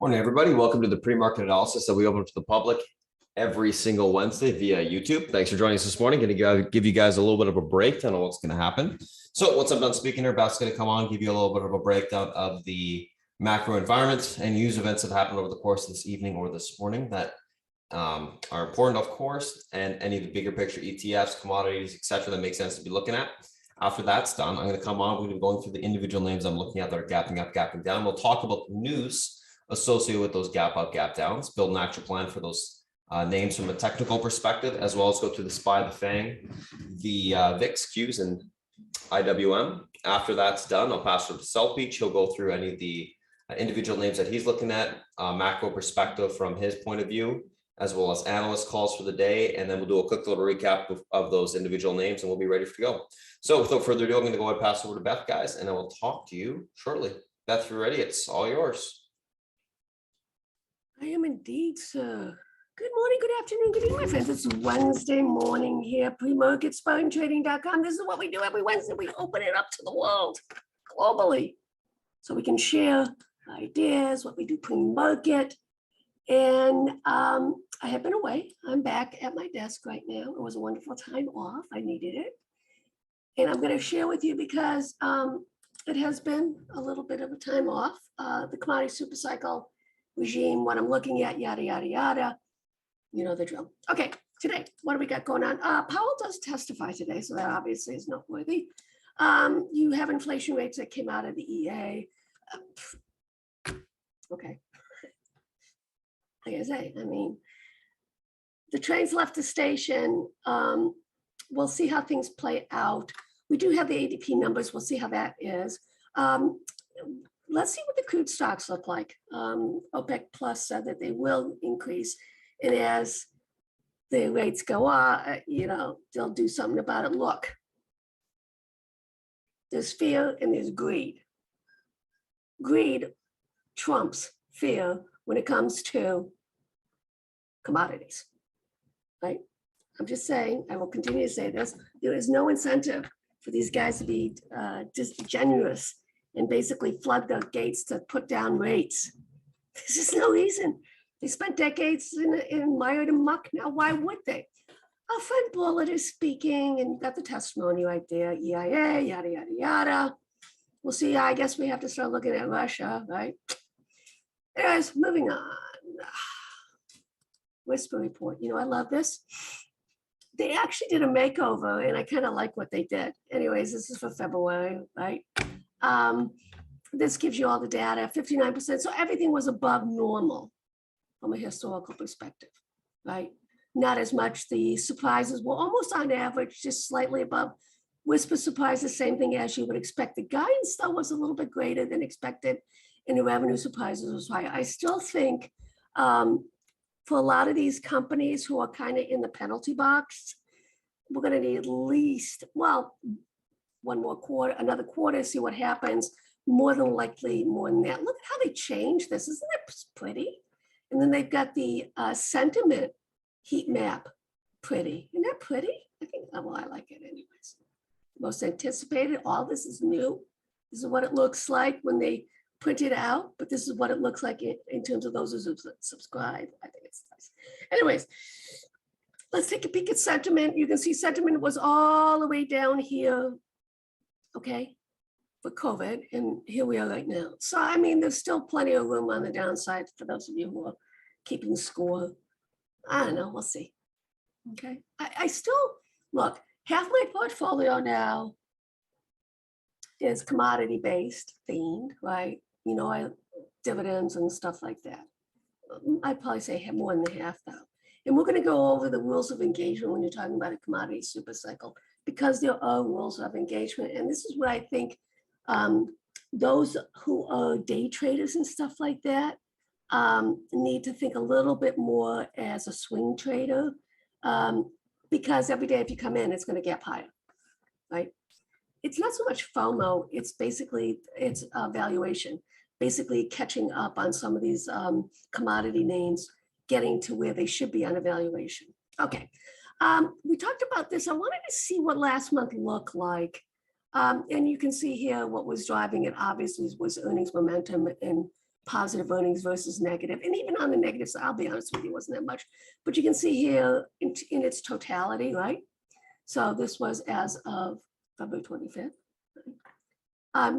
Morning, everybody. Welcome to the pre-market analysis that we open to the public every single Wednesday via YouTube. Thanks for joining us this morning. Going to give you guys a little bit of a breakdown of what's going to happen. So once I'm done speaking here, Beth's going to come on, give you a little bit of a breakdown of the macro environment and news events that happened over the course of this evening or this morning that are important, of course, and any of the bigger picture ETFs, commodities, etc., that make sense to be looking at. After that's done, I'm going to come on. We're going to be going through the individual names I'm looking at that are gapping up, gapping down. We'll talk about the news associated with those gap up, gap downs, build an action plan for those names from a technical perspective, as well as go through the SPY, the FANG, the VIX, Qs, and IWM. After that's done, I'll pass it to Selpeach. He'll go through any of the individual names that he's looking at, macro perspective from his point of view, as well as analyst calls for the day. And then we'll do a quick little recap of those individual names and we'll be ready to go. So without further ado, I'm going to go ahead and pass over to Beth, guys, and I will talk to you shortly. Beth, if you're ready, it's all yours. I am indeed, sir. Good morning, good afternoon, good evening, my friends. It's Wednesday morning here, pre-market, SpartanTrading.com. This is what we do every Wednesday. We open it up to the world globally so we can share ideas, what we do pre-market. And I have been away. I'm back at my desk right now. It was a wonderful time off. I needed it. And I'm going to share with you because it has been a little bit of a time off. The commodity super cycle regime, what I'm looking at, yada, yada, yada. You know the drill. Okay, today, what do we got going on? Powell does testify today, so that obviously is noteworthy. You have inflation rates that came out of the EA. Okay. Like I say, I mean, the train's left the station. We'll see how things play out. We do have the ADP numbers. We'll see how that is. Let's see what the crude stocks look like. OPEC Plus said that they will increase. And as the rates go up, they'll do something about it. Look, there's fear and there's greed. Greed trumps fear when it comes to commodities, right? I'm just saying, I will continue to say this. There is no incentive for these guys to be disingenuous and basically flood the gates to put down rates. There's just no reason. They spent decades in mired and muck. Now, why would they? Our friend Bullitt is speaking, and you got the testimony right there, EIA, yada, yada, yada. We'll see. I guess we have to start looking at Russia, right? Anyways, moving on. Whisper report. I love this. They actually did a makeover, and I kind of like what they did. Anyways, this is for February, right? This gives you all the data, 59%. So everything was above normal from a historical perspective, right? Not as much. The surprises were almost on average, just slightly above. Whisper surprise, the same thing as you would expect. The guidance, though, was a little bit greater than expected, and the revenue surprises was higher. I still think for a lot of these companies who are kind of in the penalty box, we're going to need at least, well, one more quarter, another quarter, see what happens. More than likely, more than that. Look at how they changed this. Isn't that pretty? And then they've got the sentiment heat map. Pretty. Isn't that pretty? I think, well, I like it anyways. Most anticipated. All this is new. This is what it looks like when they print it out, but this is what it looks like in terms of those who subscribe. I think it's nice. Anyways, let's take a peek at sentiment. You can see sentiment was all the way down here, okay, for COVID, and here we are right now. So, I mean, there's still plenty of room on the downside for those of you who are keeping score. I don't know, we'll see, okay? I still, look, half my portfolio now is commodity-based, themed, right? Dividends and stuff like that. I'd probably say more than half now. And we're gonna go over the rules of engagement when you're talking about a commodity super cycle, because there are rules of engagement. And this is what I think those who are day traders and stuff like that need to think a little bit more as a swing trader, because every day if you come in, it's gonna gap higher, right? It's not so much FOMO, it's basically, it's valuation, basically catching up on some of these commodity names, getting to where they should be on evaluation. Okay, we talked about this. I wanted to see what last month looked like. And you can see here what was driving it obviously was earnings momentum and positive earnings versus negative. And even on the negative side, I'll be honest with you, wasn't that much. But you can see here in its totality, right? So this was as of February 25th.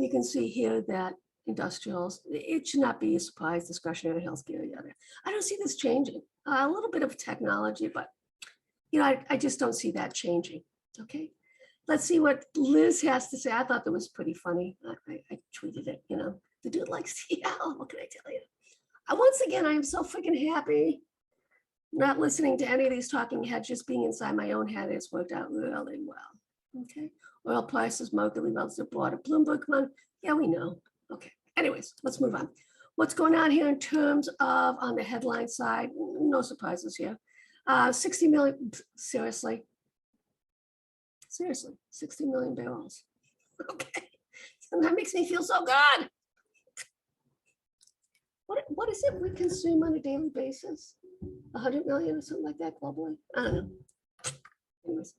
You can see here that industrials, it should not be a surprise, discretionary healthcare, yada. I don't see this changing. A little bit of technology, but I just don't see that changing. Okay, let's see what Liz has to say. I thought that was pretty funny. I tweeted it, the dude likes TL. What can I tell you? Once again, I am so freaking happy not listening to any of these talking heads, just being inside my own head. It's worked out really well. Okay, oil prices markedly relative to broader Bloomberg month. Yeah, we know. Okay, anyways, let's move on. What's going on here in terms of on the headline side? No surprises here. 60 million, seriously, 60 million barrels. Okay, and that makes me feel so good. What is it we consume on a daily basis? 100 million or something like that globally? I don't know. Anyways,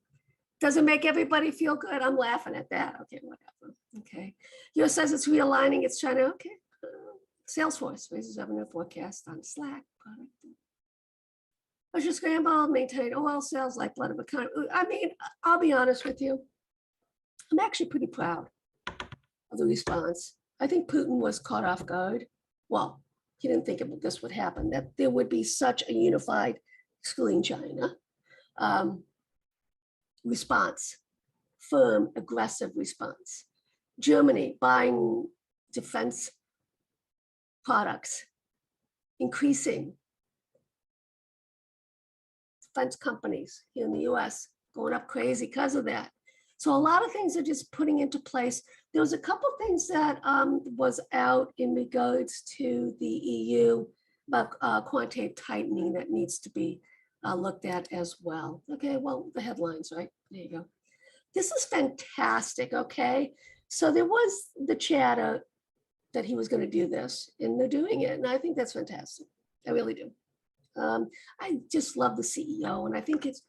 does it make everybody feel good? I'm laughing at that. Okay, whatever. Okay. US says it's realigning its China. Okay. Salesforce raises revenue forecast on Slack product. Russia scrambled, maintained oil sales, lifeblood of economy. I mean, I'll be honest with you. I'm actually pretty proud of the response. I think Putin was caught off guard. Well, he didn't think this would happen, that there would be such a unified, excluding China, response, firm, aggressive response. Germany buying defense products, increasing. Defense companies here in the US going up crazy because of that. So a lot of things are just putting into place. There was a couple of things that was out in regards to the EU about quantitative tightening that needs to be looked at as well. Okay, well, the headlines, right? There you go. This is fantastic, okay? So there was the chatter that he was going to do this, and they're doing it, and I think that's fantastic. I really do. I just love the CEO, and I think it's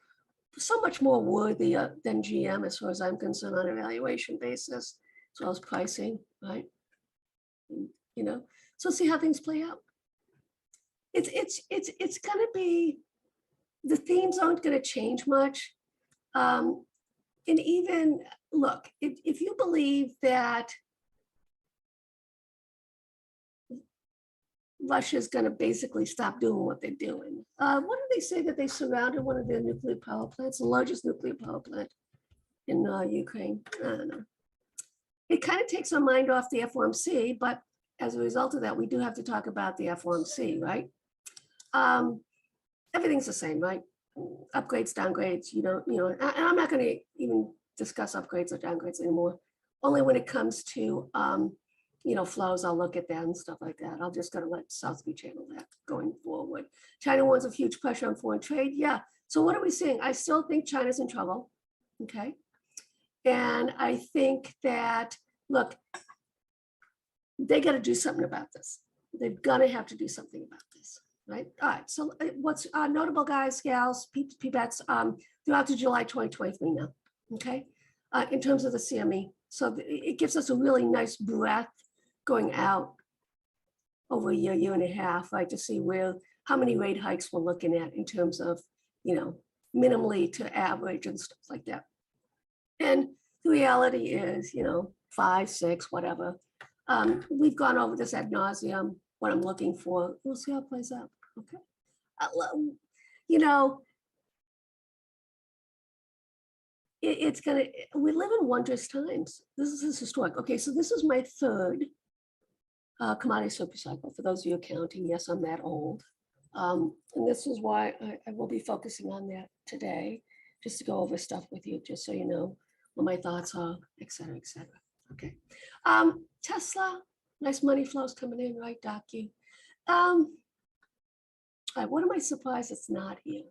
so much more worthy than GM as far as I'm concerned on a valuation basis, as well as pricing, right? So see how things play out. It's going to be, the themes aren't going to change much. And even, look, if you believe that Russia's going to basically stop doing what they're doing. What did they say that they surrounded one of their nuclear power plants, the largest nuclear power plant in Ukraine? I don't know. It kind of takes our mind off the FOMC, but as a result of that, we do have to talk about the FOMC, right? Everything's the same, right? Upgrades, downgrades, and I'm not going to even discuss upgrades or downgrades anymore. Only when it comes to flows, I'll look at that and stuff like that. I'll just gotta let South Beach handle that going forward. China wants a huge pressure on foreign trade. Yeah. So what are we seeing? I still think China's in trouble. Okay. And I think that, look, they got to do something about this. They're gonna have to do something about this, right? All right. So what's notable, guys, gals, peepettes, throughout to July 2023 now. Okay. In terms of the CME. So it gives us a really nice breath going out over a year and a half, right, to see how many rate hikes we're looking at in terms of, minimally to average and stuff like that. And the reality is, 5, 6, whatever. We've gone over this ad nauseum, what I'm looking for. We'll see how it plays out. Okay. We live in wondrous times. This is historic. Okay, so this is my third commodity super cycle. For those of you counting, yes, I'm that old. And this is why I will be focusing on that today, just to go over stuff with you, just so you know what my thoughts are, et cetera, et cetera. Okay. Tesla, nice money flows coming in, right, Docu? All right, what am I surprised it's not here?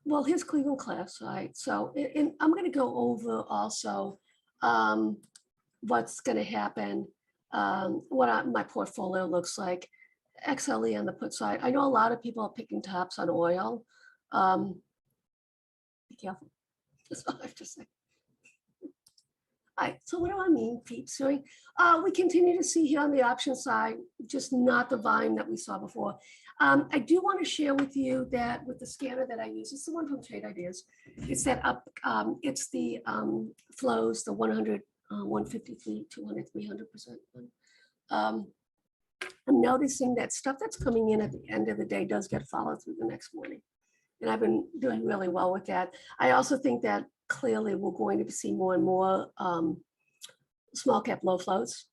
Well, here's Cleveland Cliffs, right? So I'm going to go over also what's going to happen, what my portfolio looks like, XLE on the put side. I know a lot of people are picking tops on oil. Be careful. That's all I have to say. All right, so what do I mean, peeps? Doing? We continue to see here on the option side, just not the volume that we saw before. I do want to share with you that with the scanner that I use, it's the one from Trade Ideas. It's that up, it's the flows, the 100, 153, 200, 300% one. I'm noticing that stuff that's coming in at the end of the day does get followed through the next morning. And I've been doing really well with that. I also think that clearly we're going to see more and more small cap low flows.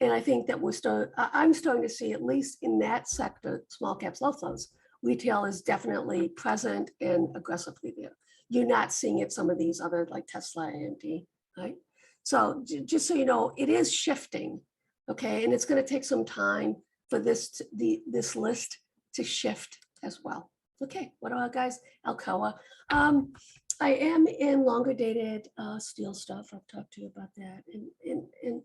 And I think that I'm starting to see, at least in that sector, small caps low flows. Retail is definitely present and aggressively there. You're not seeing it some of these other like Tesla, AMD, right? So just so you know, it is shifting, okay? And it's going to take some time for this list to shift as well. Okay, what about guys? Alcoa. I am in longer dated steel stuff. I've talked to you about that. And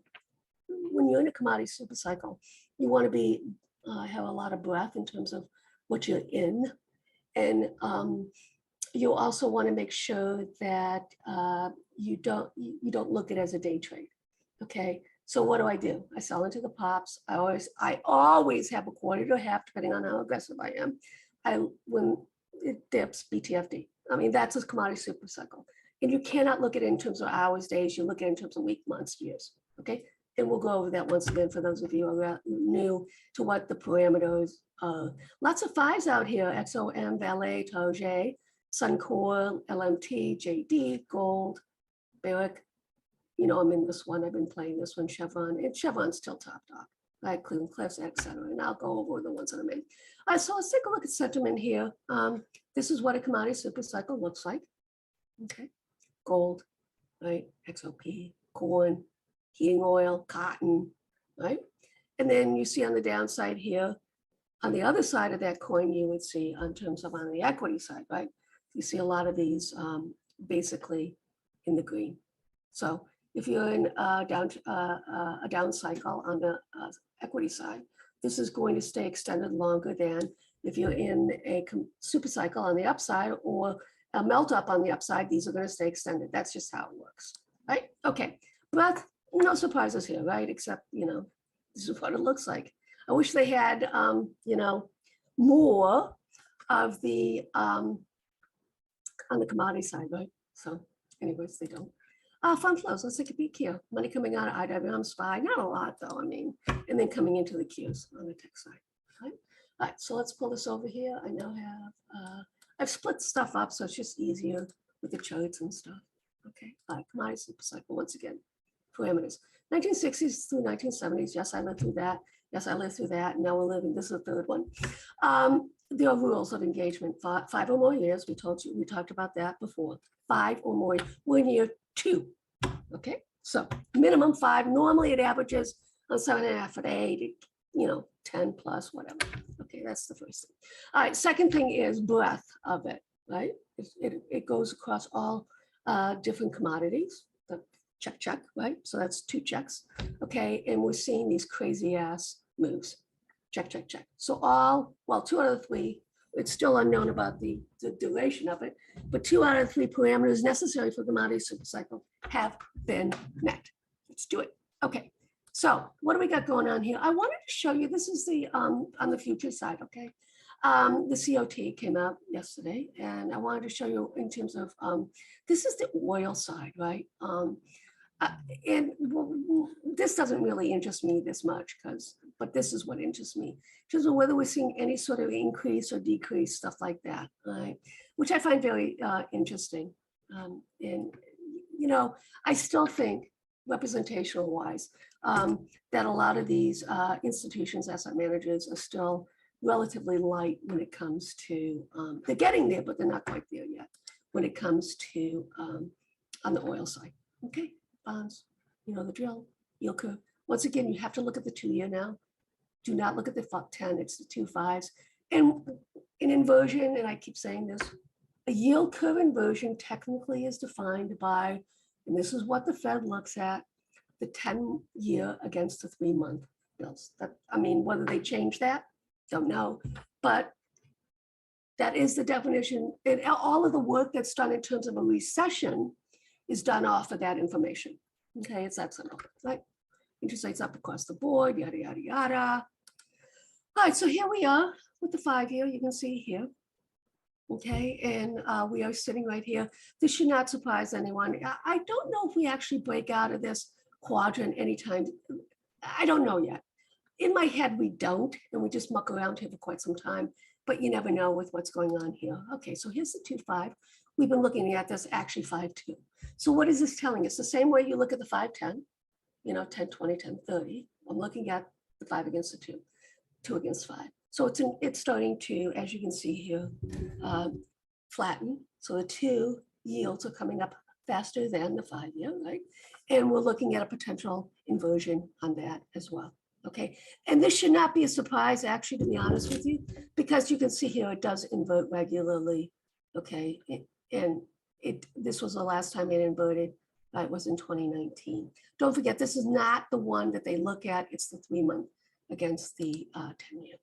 when you're in a commodity super cycle, you want to be have a lot of breadth in terms of what you're in, and you also want to make sure that you don't look at it as a day trade. Okay, so what do? I sell into the pops. I always have a quarter to a half, depending on how aggressive I am. When it dips, BTFD. I mean, that's a commodity super cycle. And you cannot look at it in terms of hours, days. You look at it in terms of weeks, months, years. Okay. And we'll go over that once again for those of you who are new to what the parameters are. Lots of fives out here: XOM, Valet, Target, Suncor, LMT, JD, Gold, Barrick. You know, I'm in this one. I've been playing this one, Chevron. And Chevron's still top dog. Right, Cleveland Cliffs, et cetera. And I'll go over the ones that I'm in. So let's take a look at sentiment here. This is what a commodity super cycle looks like. Okay, gold, right? XOP, corn, heating oil, cotton, right? And then you see on the downside here, on the other side of that coin, you would see in terms of on the equity side, right? You see a lot of these basically in the green. So if you're in a down cycle on the equity side, this is going to stay extended longer than if you're in a super cycle on the upside or a melt up on the upside. These are going to stay extended. That's just how it works, right? Okay, but no surprises here, right? Except, you know, this is what it looks like. I wish they had, you know, more of the on the commodity side, right? So anyways, they don't. Fund flows, let's take a peek here. Money coming out of IWM, SPY, not a lot though, I mean, and then coming into the Qs on the tech side. Right? All right, so let's pull this over here. I now have, I've split stuff up so it's just easier with the charts and stuff. Okay, all right, commodity super cycle, once again, parameters. 1960s through 1970s, yes, I lived through that. Yes, I lived through that. Now we're living, this is the third one. There are rules of engagement, 5 or more years. We talked about that before. 5 or more, 1 year, 2. Okay, so minimum 5. Normally it averages on 7.5 at 8, you know, 10 plus, whatever. Okay, that's the first thing. All right, second thing is breadth of it, right? It goes across all different commodities. Check, right? So that's 2 checks. Okay, and we're seeing these crazy ass moves. Check. So 2 out of 3, it's still unknown about the duration of it, but 2 out of 3 parameters necessary for the commodity super cycle have been met. Let's do it. Okay, so what do we got going on here? I wanted to show you, this is the on the future side, okay? The COT came out yesterday, and I wanted to show you in terms of, this is the oil side, right? And this doesn't really interest me this much, but this is what interests me, because of whether we're seeing any sort of increase or decrease, stuff like that, right? Which I find very interesting. And, you know, I still think representational wise, that a lot of these institutions, asset managers are still relatively light when it comes to, they're getting there, but they're not quite there yet when it comes to on the oil side. Okay, bonds, you know the drill, yield curve. Once again, you have to look at the 2-year now. Do not look at the 10, it's the 2 5s. And an inversion, and I keep saying this, a yield curve inversion technically is defined by, and this is what the Fed looks at, the 10-year against the 3-month bills. That, I mean, whether they change that, don't know, but that is the definition. And all of the work that's done in terms of a recession is done off of that information. Okay, it's that simple, right? Interest rates up across the board, yada, yada, yada. All right, so here we are with the 5-year, you can see here. Okay, and we are sitting right here. This should not surprise anyone. I don't know if we actually break out of this quadrant anytime. I don't know yet. In my head, we don't, and we just muck around here for quite some time, but you never know with what's going on here. Okay, so here's the 2-5. We've been looking at this actually 5-2. So what is this telling us? The same way you look at the 5-10, 10, 20, 10, 30. I'm looking at the 5 against the 2, 2 against 5. So it's starting to, as you can see here, flatten. So the 2 yields are coming up faster than the 5-year, right? And we're looking at a potential inversion on that as well. Okay, and this should not be a surprise, actually, to be honest with you, because you can see here it does invert regularly. Okay, this was the last time it inverted. It was in 2019. Don't forget, this is not the one that they look at. It's the 3-month against the 10-year.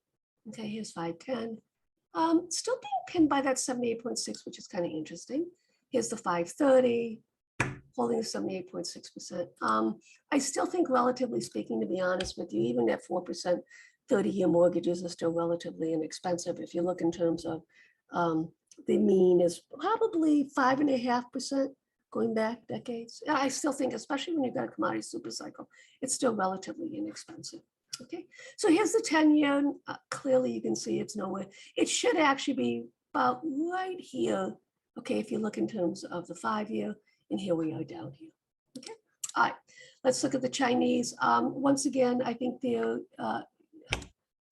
Okay, here's 5-10. Still being pinned by that 78.6, which is kind of interesting. Here's the 5-30, holding 78.6%. I still think, relatively speaking, to be honest with you, even at 4%, 30-year mortgages are still relatively inexpensive. If you look in terms of the mean is probably 5.5% going back decades. I still think, especially when you've got a commodity super cycle, it's still relatively inexpensive. Okay, so here's the 10-year. Clearly, you can see it's nowhere. It should actually be about right here. Okay, if you look in terms of the 5-year, and here we are down here. Okay, all right, let's look at the Chinese. Once again, I think the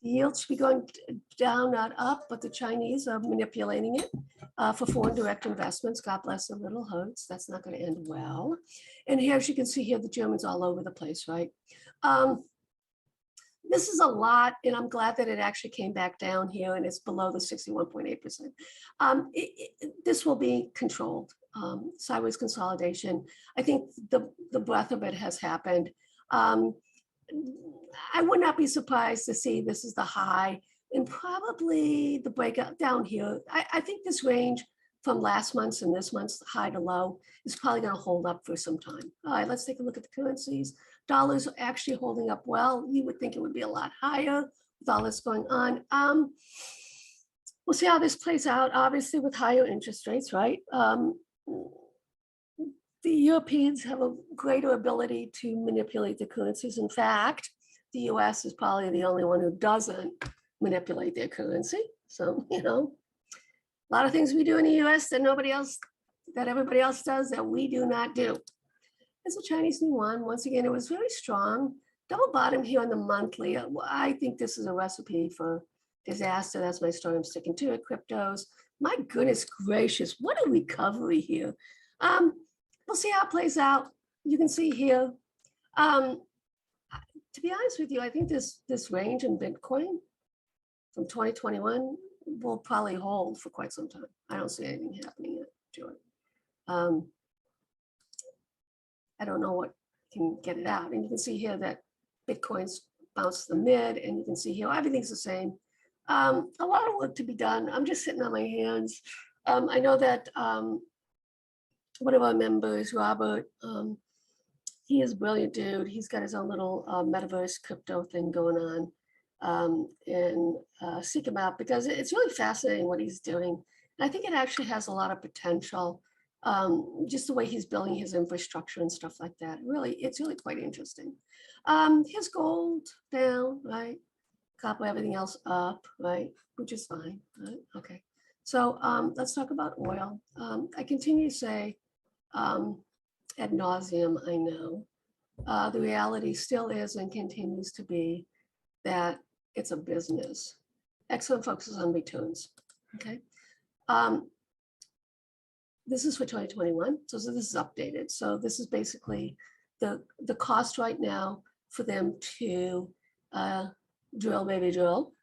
yields should be going down, not up, but the Chinese are manipulating it for foreign direct investments. God bless their little hearts. That's not going to end well. And here, as you can see here, the Germans all over the place, right? This is a lot, and I'm glad that it actually came back down here and it's below the 61.8%. This will be controlled, sideways consolidation. I think the breadth of it has happened. I would not be surprised to see this is the high and probably the breakout down here. I think this range from last month's and this month's high to low is probably going to hold up for some time. All right, let's take a look at the currencies. Dollars are actually holding up well. You would think it would be a lot higher with all this going on. We'll see how this plays out, obviously, with higher interest rates, right? The Europeans have a greater ability to manipulate the currencies. In fact, the US is probably the only one who doesn't manipulate their currency. So, a lot of things we do in the US that everybody else does that we do not do. It's a Chinese yuan. Once again, it was very strong. Double bottom here on the monthly. I think this is a recipe for disaster. That's my story. I'm sticking to it. Cryptos. My goodness gracious, what a recovery here. We'll see how it plays out. You can see here. To be honest with you, I think this range in Bitcoin from 2021 will probably hold for quite some time. I don't see anything happening yet, Joy. I don't know what can get it out. And you can see here that Bitcoin's bounced the mid, and you can see here everything's the same. A lot of work to be done. I'm just sitting on my hands. I know that one of our members, Robert, he is a brilliant dude. He's got his own little metaverse crypto thing going on, and seek him out because it's really fascinating what he's doing. And I think it actually has a lot of potential. Just the way he's building his infrastructure and stuff like that. Really, it's really quite interesting. His gold down, right? Copper, everything else up, right? Which is fine, right? Okay. So let's talk about oil. I continue to say ad nauseum, I know. The reality still is and continues to be that it's a business. Excellent focus on returns, okay? This is for 2021, so this is updated. So this is basically the cost right now for them to drill, baby drill,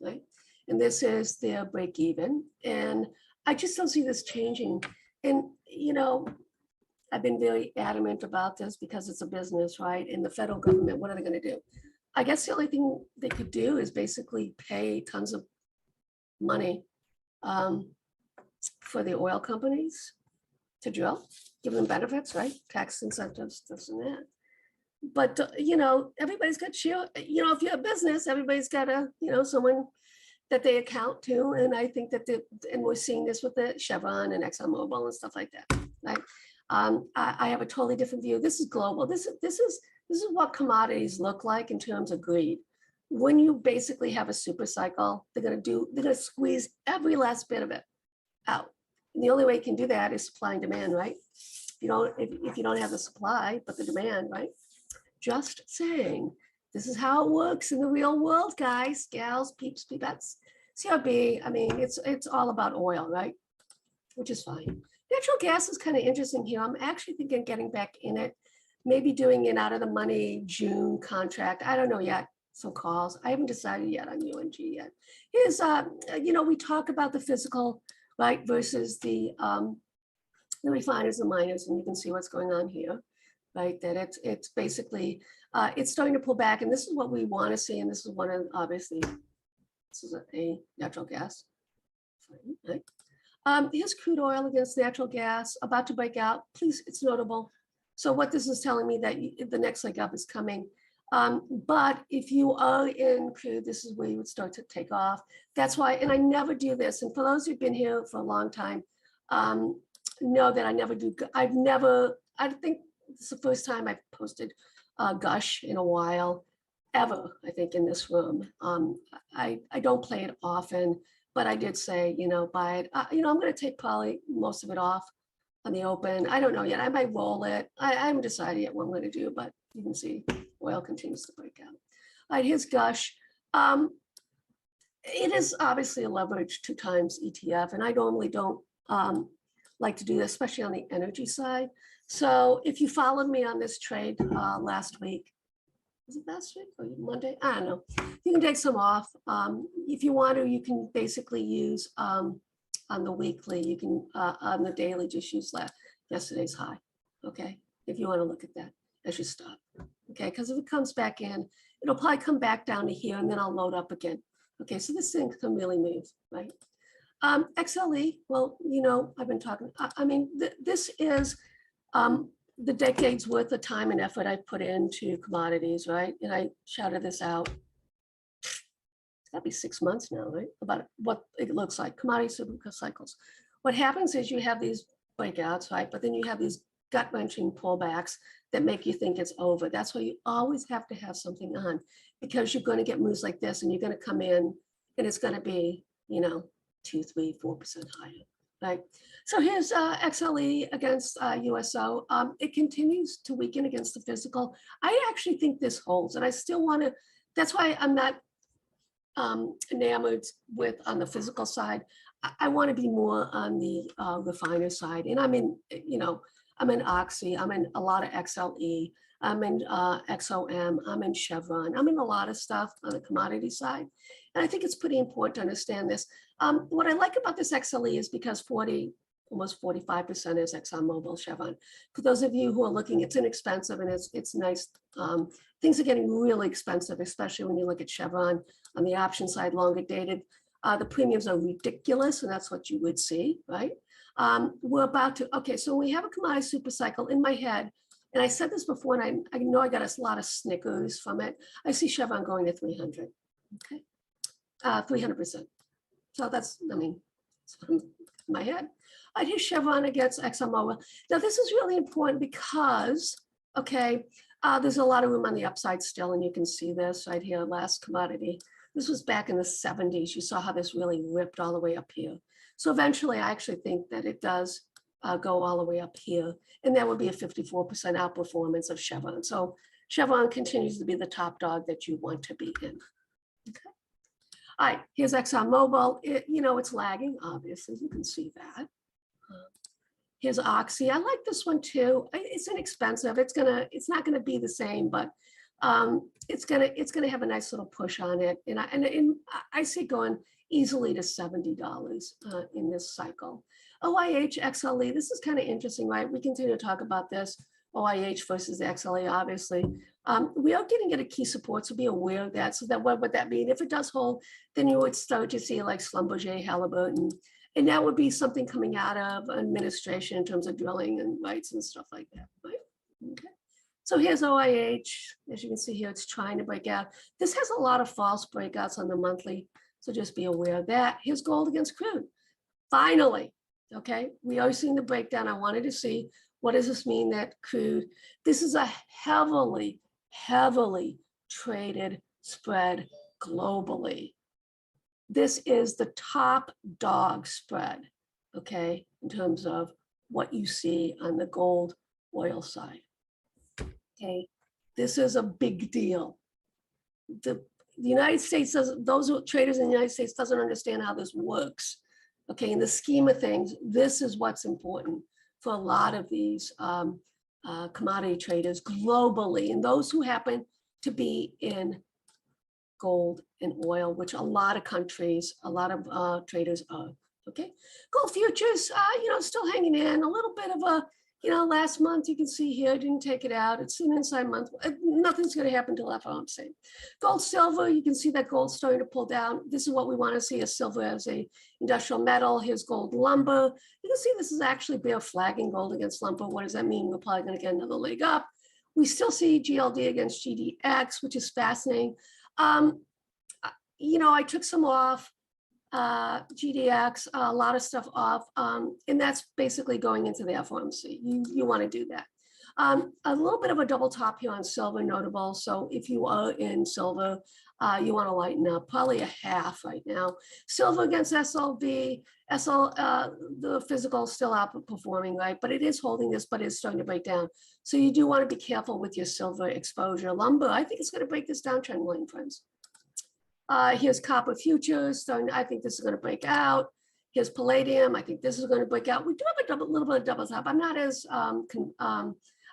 right? And this is their break even. And I just don't see this changing. And, I've been very adamant about this because it's a business, right? And the federal government, what are they going to do? I guess the only thing they could do is basically pay tons of money for the oil companies to drill, give them benefits, right? Tax incentives, this and that. But, you know, everybody's got share, you know, if you're a business, everybody's got a, you know, someone that they account to. And I think that, and we're seeing this with the Chevron and ExxonMobil and stuff like that, right? I have a totally different view. This is global. This is what commodities look like in terms of greed. When you basically have a super cycle, they're gonna squeeze every last bit of it out. And the only way you can do that is supply and demand, right? If you don't have the supply, but the demand, right? Just saying, this is how it works in the real world, guys, gals, peeps, peepettes. CRB, I mean, it's all about oil, right? Which is fine. Natural gas is kind of interesting here. I'm actually thinking of getting back in it, maybe doing an out of the money June contract. I don't know yet. Some calls. I haven't decided yet on UNG yet. Here's, you know, we talk about the physical, right, versus the refiners and miners, and you can see what's going on here, right? That it's basically, it's starting to pull back, and this is what we want to see, and this is one of, obviously, this is a natural gas, right? Here's crude oil against natural gas, about to break out. Please, it's notable. So what this is telling me that the next leg up is coming. But if you are in crude, this is where you would start to take off. That's why, and I never do this. And for those who've been here for a long time, know that I never do. I think it's the first time I've posted Gush in a while, ever, I think, in this room. I don't play it often, but I did say, you know, buy it. You know, I'm going to take probably most of it off on the open. I don't know yet. I might roll it. I haven't decided yet what I'm going to do, but you can see oil continues to break out. All right, here's Gush. It is obviously a leverage 2 times ETF, and I normally don't like to do this, especially on the energy side. So if you followed me on this trade last week, was it last week or Monday? I don't know. You can take some off. If you want to, you can basically use on the weekly, you can on the daily, just use yesterday's high. Okay, if you want to look at that as you stop. Okay, because if it comes back in, it'll probably come back down to here, and then I'll load up again. Okay, so this thing can really move, right? XLE, well, you know, I've been talking, I mean, this is the decades worth of time and effort I put into commodities, right? And I shouted this out. It's gotta be 6 months now, right? About what it looks like, commodity super cycles. What happens is you have these breakouts, right? But then you have these gut-wrenching pullbacks that make you think it's over. That's why you always have to have something on, because you're going to get moves like this, and you're going to come in and it's going to be, you know, 2, 3, 4% higher, right? So here's XLE against USO. It continues to weaken against the physical. I actually think this holds, and I still want to, that's why I'm not enamored with on the physical side. I want to be more on the refiner side. And I'm in, you know, I'm in Oxy, I'm in a lot of XLE, I'm in XOM, I'm in Chevron, I'm in a lot of stuff on the commodity side. And I think it's pretty important to understand this. What I like about this XLE is because almost 45% is ExxonMobil, Chevron. For those of you who are looking, it's inexpensive and it's nice. Things are getting really expensive, especially when you look at Chevron on the option side, longer dated. The premiums are ridiculous, and that's what you would see, right? We're about to, okay, so we have a commodity super cycle in my head, and I said this before, and I know I got a lot of snickers from it. I see Chevron going to 300, okay? 300%. So that's, I mean, it's in my head. I hear Chevron against ExxonMobil. Now, this is really important because, okay, there's a lot of room on the upside still, and you can see this right here, last commodity. This was back in the 70s. You saw how this really ripped all the way up here. So eventually, I actually think that it does go all the way up here, and that would be a 54% outperformance of Chevron. So Chevron continues to be the top dog that you want to be in. Okay. All right, here's ExxonMobil. You know, it's lagging, obviously, you can see that. Here's Oxy. I like this one too. It's inexpensive. It's not gonna be the same, but it's gonna have a nice little push on it. And I see it going easily to $70 in this cycle. OIH, XLE, this is kind of interesting, right? We continue to talk about this, OIH versus the XLE, obviously. We are getting at a key support, so be aware of that. So that what would that mean? If it does hold, then you would start to see like Schlumberger, Halliburton, And that would be something coming out of administration in terms of drilling and rights and stuff like that, right? Okay. So here's OIH. As you can see here, it's trying to break out. This has a lot of false breakouts on the monthly, so just be aware of that. Here's gold against crude. Finally, okay, we are seeing the breakdown. I wanted to see, what does this mean that crude, this is a heavily, heavily traded spread globally. This is the top dog spread, okay, in terms of what you see on the gold oil side. Okay, this is a big deal. The United States doesn't, those traders in the United States doesn't understand how this works. Okay, in the scheme of things, this is what's important for a lot of these commodity traders globally, and those who happen to be in gold and oil, which a lot of countries, a lot of traders are. Okay, gold futures, still hanging in a little bit of a, last month you can see here, didn't take it out. It's an inside month. Nothing's going to happen till FOMC. Gold, silver, you can see that gold's starting to pull down. This is what we want to see, as silver as a industrial metal. Here's gold, lumber. You can see this is actually bear flagging gold against lumber. What does that mean? We're probably going to get another leg up. We still see GLD against GDX, which is fascinating. I took some off. GDX, a lot of stuff off, and that's basically going into the FOMC. You want to do that. A little bit of a double top here on silver, notable. So if you are in silver, you want to lighten up, probably a half right now. Silver against SLV, the physical is still outperforming, right? But it is holding this, but it's starting to break down. So you do want to be careful with your silver exposure. Lumber, I think it's going to break this downtrend line, friends. Here's copper futures. So I think this is going to break out. Here's palladium. I think this is going to break out. We do have a little bit of double top. I'm not as, I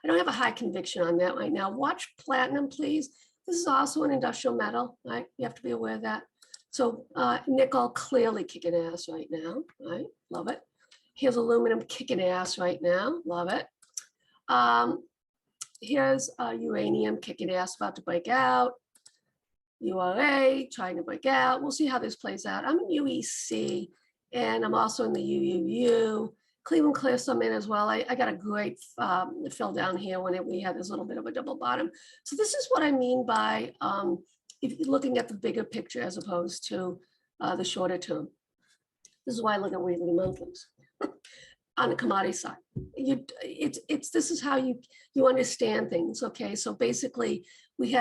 don't have a high conviction on that right now. Watch platinum, please. This is also an industrial metal, right? You have to be aware of that. So nickel clearly kicking ass right now, right? Love it. Here's aluminum kicking ass right now. Love it. Here's uranium kicking ass, about to break out. URA trying to break out. We'll see how this plays out. I'm in UEC and I'm also in the UUU. Cleveland Clear some in as well. I got a great fill down here when we had this little bit of a double bottom. So this is what I mean by if you're looking at the bigger picture as opposed to the shorter term. This is why I look at weekly monthlies on the commodity side. This is how you understand things. Okay, so basically we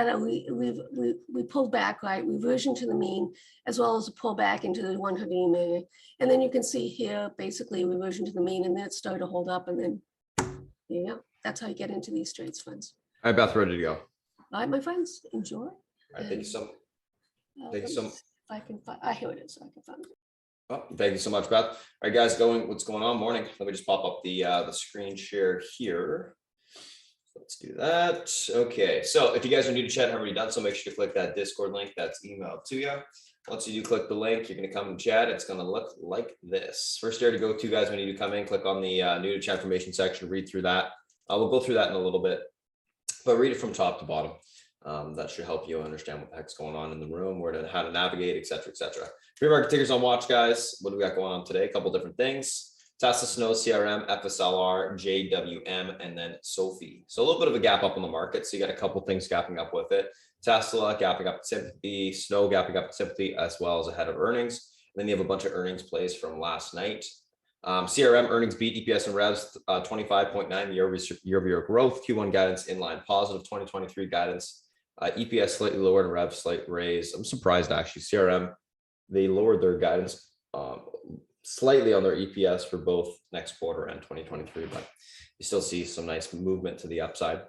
pulled back, right? Reversion to the mean, as well as a pullback into the 100 EMA. And then you can see here, basically reversion to the mean, and then it started to hold up, and then, that's how you get into these trades, friends. All right, Beth, ready to go. All right, my friends, enjoy. All right, thank you so much. Thank you so much. If I can find, here it is, I can find it. Oh, thank you so much, Beth. All right, guys, what's going on? Morning. Let me just pop up the screen share here. Let's do that. Okay, so if you guys are new to chat, haven't already done so, make sure to click that Discord link that's emailed to you. Once you do click the link, you're going to come and chat. It's going to look like this. First area to go to, guys, when you do come in, click on the new to chat information section, read through that. We'll go through that in a little bit, but read it from top to bottom. That should help you understand what the heck's going on in the room, how to navigate, et cetera, et cetera. Pre-market tickers on watch, guys. What do we got going on today? A couple different things. Tesla, Snow, CRM, FSLR, JWM, and then Sophie. So a little bit of a gap up on the market. So you got a couple things gapping up with it. Tesla gapping up at sympathy, Snow gapping up at sympathy, as well as ahead of earnings. And then you have a bunch of earnings plays from last night. CRM earnings beat, EPS and revs 25.9 year-over-year growth. Q1 guidance in line, positive 2023 guidance. EPS slightly lower and rev slight raise. I'm surprised actually. CRM, they lowered their guidance slightly on their EPS for both next quarter and 2023, but you still see some nice movement to the upside.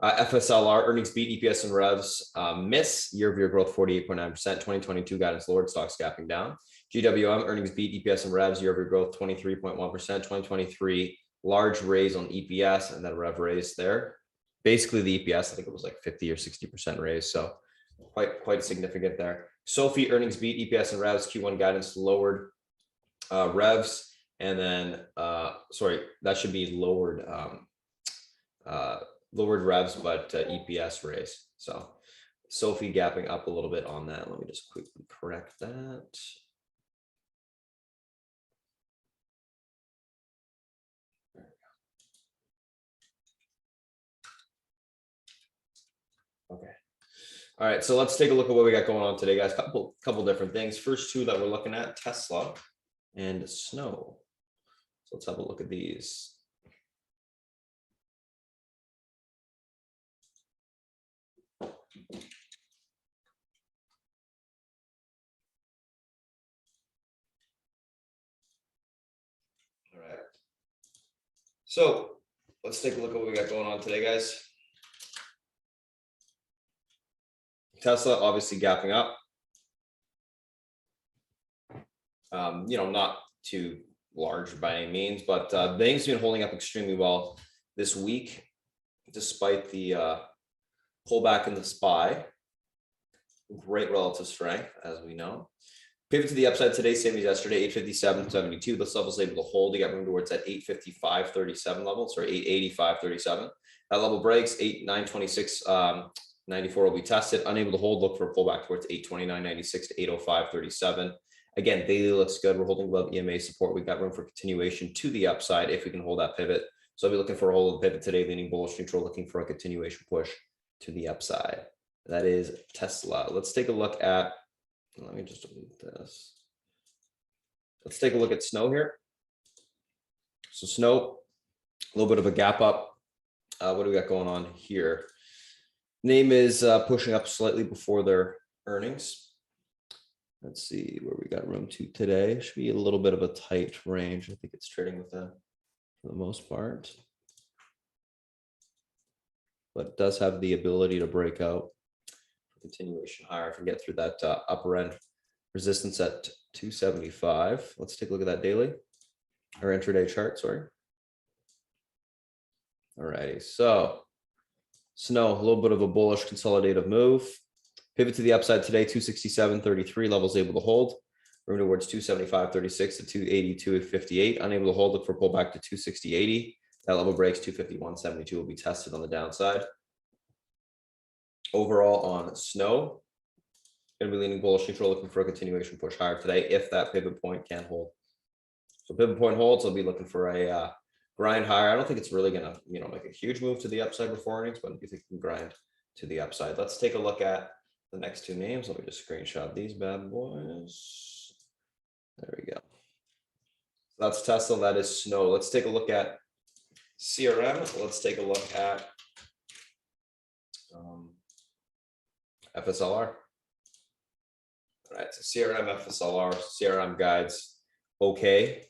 FSLR earnings beat, EPS and revs miss, year-over-year growth 48.9%, 2022 guidance lowered, stocks gapping down. GWM earnings beat, EPS and revs, year-over-year growth 23.1%, 2023 large raise on EPS and then rev raise there. Basically the EPS, I think it was like 50 or 60% raise, so quite significant there. Sophie earnings beat, EPS and revs, Q1 guidance lowered, revs, and then sorry, that should be lowered revs, but EPS raise. So Sophie gapping up a little bit on that. Let me just quickly correct that. All right, so let's take a look at what we got going on today, guys. Couple different things. First two that we're looking at, Tesla and snow. So let's have a look at these. All right. So let's take a look at what we got going on today, guys. Tesla obviously gapping up. Not too large by any means, but the thing's been holding up extremely well this week, despite the pullback in the SPY. Great relative strength, as we know. Pivot to the upside today, same as yesterday, 857.72. This level's able to hold. You got room towards that 855.37 level, sorry, 885.37. That level breaks, 8.926.94 will be tested. Unable to hold, look for a pullback towards 829.96 to 805.37. Again, daily looks good. We're holding above EMA support. We've got room for continuation to the upside if we can hold that pivot. So I'll be looking for a hold of the pivot today, leaning bullish neutral, looking for a continuation push to the upside. That is Tesla. Let's take a look at, let me just delete this. Let's take a look at snow here. So snow, a little bit of a gap up. What do we got going on here? Name is pushing up slightly before their earnings. Let's see where we got room to today. Should be a little bit of a tight range. I think it's trading with that for the most part, but it does have the ability to break out for continuation higher if we get through that upper end resistance at 275. Let's take a look at that daily or intraday chart. Sorry. All righty. So snow, a little bit of a bullish consolidative move. Pivot to the upside today, 267.33 levels able to hold. Room towards 275.36 to 282.58. Unable to hold, look for pullback to 260.80. That level breaks, 251.72 will be tested on the downside. Overall on snow, going to be leaning bullish neutral, looking for a continuation push higher today if that pivot point can hold. So pivot point holds, I'll be looking for a grind higher. I don't think it's really going to make a huge move to the upside before earnings, but I do think it can grind to the upside. Let's take a look at the next two names. Let me just screenshot these bad boys. There we go. That's Tesla. That is snow. Let's take a look at CRM. Let's take a look at FSLR. All right. So CRM, FSLR, CRM guides. Okay.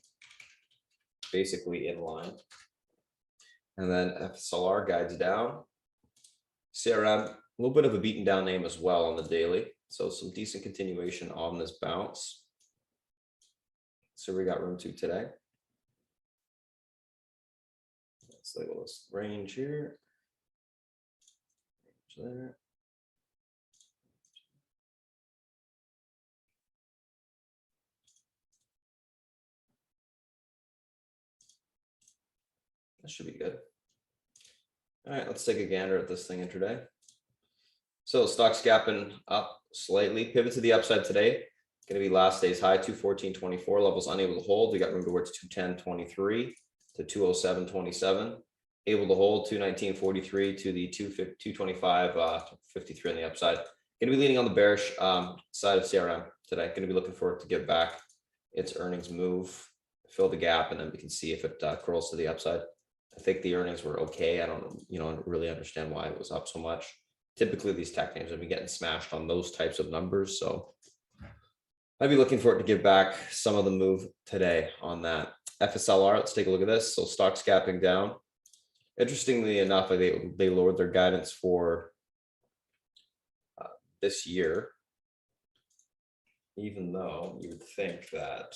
Basically in line. And then FSLR guides down. CRM, a little bit of a beaten down name as well on the daily. So some decent continuation on this bounce. So we got room to today. Let's label this range here. Range there. That should be good. All right, let's take a gander at this thing intraday. So stocks gapping up slightly. Pivot to the upside today. Going to be last day's high, 214.24. Levels unable to hold. We got room towards 210.23 to 207.27. Able to hold 219.43 to the 225.53 on the upside. Going to be leaning on the bearish side of CRM today. Going to be looking for it to give back its earnings move, fill the gap, and then we can see if it curls to the upside. I think the earnings were okay. I don't really understand why it was up so much. Typically, these tech names have been getting smashed on those types of numbers. So I'd be looking for it to give back some of the move today on that. FSLR, let's take a look at this. So stocks gapping down. Interestingly enough, they lowered their guidance for this year, even though you would think that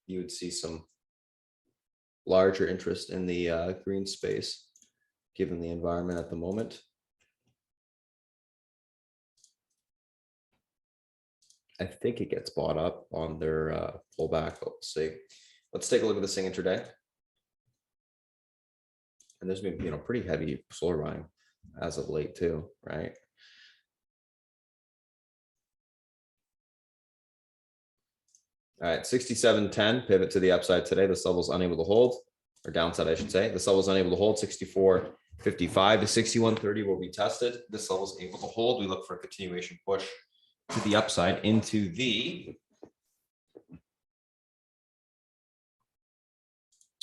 you would see some larger interest in the green space, given the environment at the moment. I think it gets bought up on their pullback. Let's see. Let's take a look at this thing intraday. And there's been pretty heavy solar buying as of late too, right? All right, 67.10 pivot to the upside today. This level's unable to hold, or downside, I should say. This level's unable to hold. 64 55 to 61.30 will be tested. This level is able to hold. We look for a continuation push to the upside into the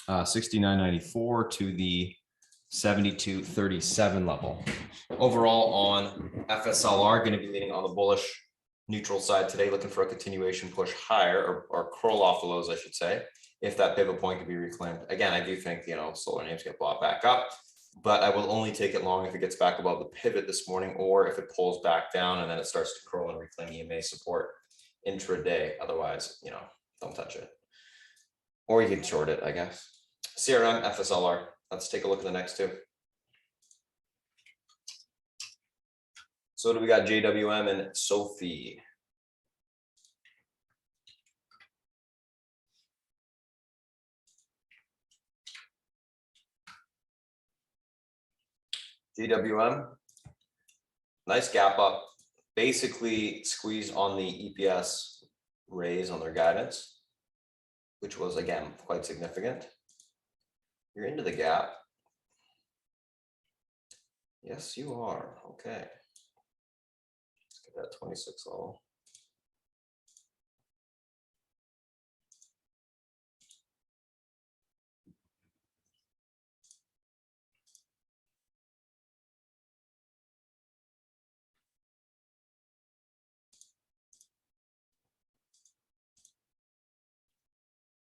69.94 to the 72.37 level. Overall on FSLR, going to be leaning on the bullish neutral side today, looking for a continuation push higher or curl off the lows, I should say, if that pivot point can be reclaimed. Again, I do think, solar names get bought back up, but I will only take it long if it gets back above the pivot this morning, or if it pulls back down and then it starts to curl and reclaim EMA support intraday. Otherwise, don't touch it. Or you can short it, I guess. CRM, FSLR. Let's take a look at the next two. So do we got JWM and Sophie? JWM, nice gap up, basically squeezed on the EPS raise on their guidance, which was again quite significant. You're into the gap. Yes, you are. Okay. Let's get that 26 level.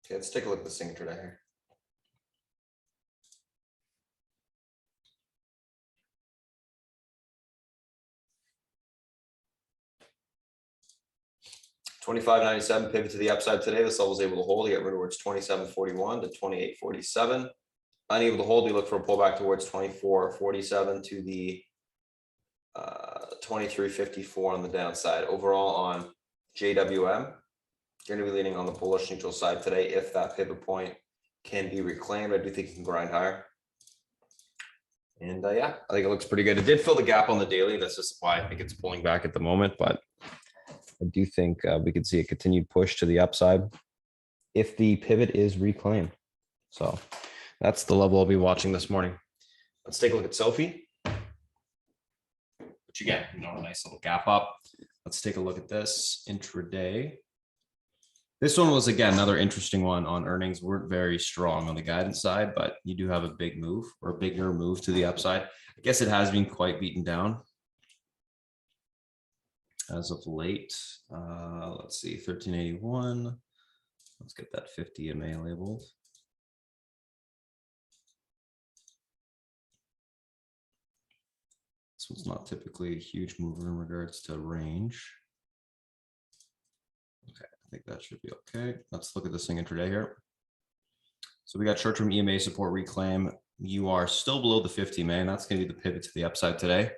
Okay, let's take a look at the signature day here. $25.97 pivot to the upside today. This level is able to hold. You get rid towards 27.41 to 28.47. Unable to hold, we look for a pullback towards 24.47 to the 23.54 on the downside. Overall on JWM, you're going to be leaning on the bullish neutral side today. If that pivot point can be reclaimed, I do think you can grind higher. And yeah, I think it looks pretty good. It did fill the gap on the daily. That's just why I think it's pulling back at the moment, but I do think we could see a continued push to the upside if the pivot is reclaimed. So that's the level I'll be watching this morning. Let's take a look at Sophie. Which again, a nice little gap up. Let's take a look at this intraday. This one was, again, another interesting one on earnings. Weren't very strong on the guidance side, but you do have a big move or a bigger move to the upside. I guess it has been quite beaten down as of late. Let's see, 1381. Let's get that 50 EMA labeled. This one's not typically a huge mover in regards to range. Okay, I think that should be okay. Let's look at this thing intraday here. So we got short-term EMA support reclaim. You are still below the 50 EMA, and that's going to be the pivot to the upside today.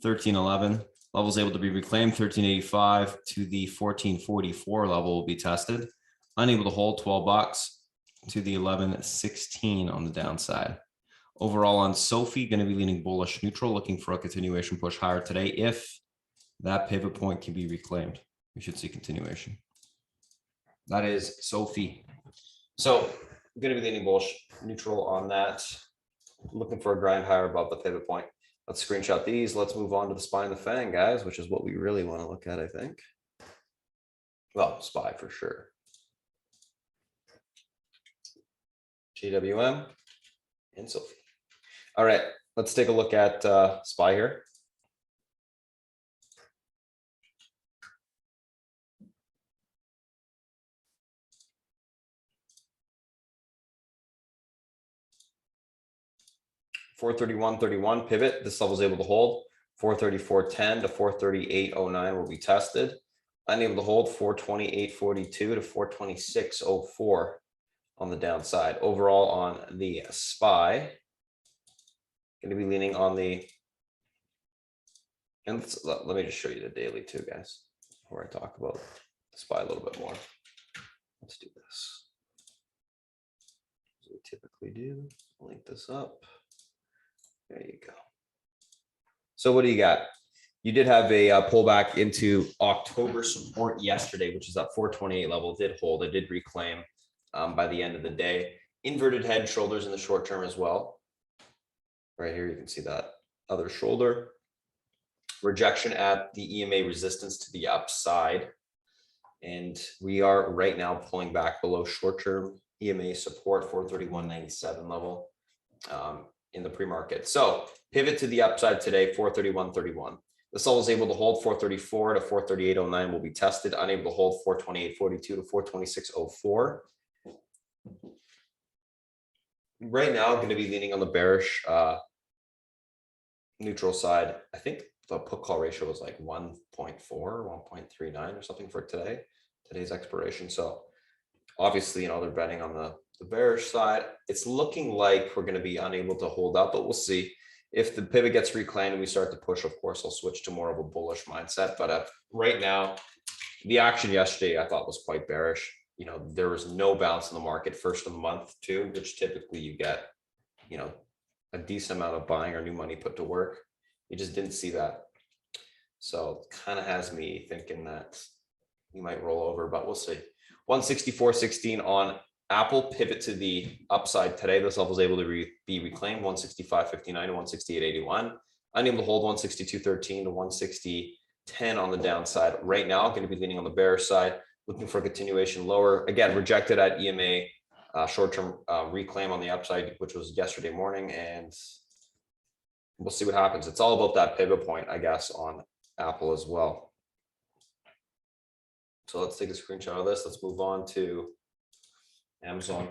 1311 levels able to be reclaimed. 1385 to the 1444 level will be tested. Unable to hold, $12 to the 1116 on the downside. Overall on Sophie, going to be leaning bullish neutral, looking for a continuation push higher today. If that pivot point can be reclaimed, we should see continuation. That is Sophie. So I'm going to be leaning bullish neutral on that. Looking for a grind higher above the pivot point. Let's screenshot these. Let's move on to the SPY and the FANG, guys, which is what we really want to look at, I think. Well, SPY for sure. GWM and Sophie. All right, let's take a look at SPY here. $431.31 pivot. This level is able to hold. 434.10 to 438.09 will be tested. Unable to hold. 428.42 to 426.04 on the downside. Overall on the SPY, going to be leaning on the, and let me just show you the daily too, guys, before I talk about the SPY a little bit more. Let's do this. As we typically do, link this up. There you go. So what do you got? You did have a pullback into October support yesterday, which is that 428 level. It did hold. It did reclaim by the end of the day. Inverted head and shoulders in the short term as well. Right here, you can see that other shoulder. Rejection at the EMA resistance to the upside. And we are right now pulling back below short-term EMA support 431.97 level in the pre-market. So pivot to the upside today, 431.31. This level is able to hold 434 to 438.09 will be tested, unable to hold 428.42 to 426.04. Right now, I'm going to be leaning on the bearish neutral side. I think the put call ratio was like 1.4, 1.39 or something for today's expiration. So obviously, they're betting on the bearish side. It's looking like we're going to be unable to hold up, but we'll see. If the pivot gets reclaimed and we start to push, of course, I'll switch to more of a bullish mindset. But right now, the action yesterday I thought was quite bearish. There was no bounce in the market first of the month too, which typically you get, a decent amount of buying or new money put to work. You just didn't see that. So it kind of has me thinking that you might roll over, but we'll see. 164.16 on Apple, pivot to the upside today. This level is able to be reclaimed 165.59 to 168.81. Unable to hold 162.13 to 160.10 on the downside. Right now, going to be leaning on the bearish side, looking for a continuation lower. Again, rejected at EMA short-term reclaim on the upside, which was yesterday morning, and we'll see what happens. It's all about that pivot point, I guess, on Apple as well. So let's take a screenshot of this. Let's move on to Amazon.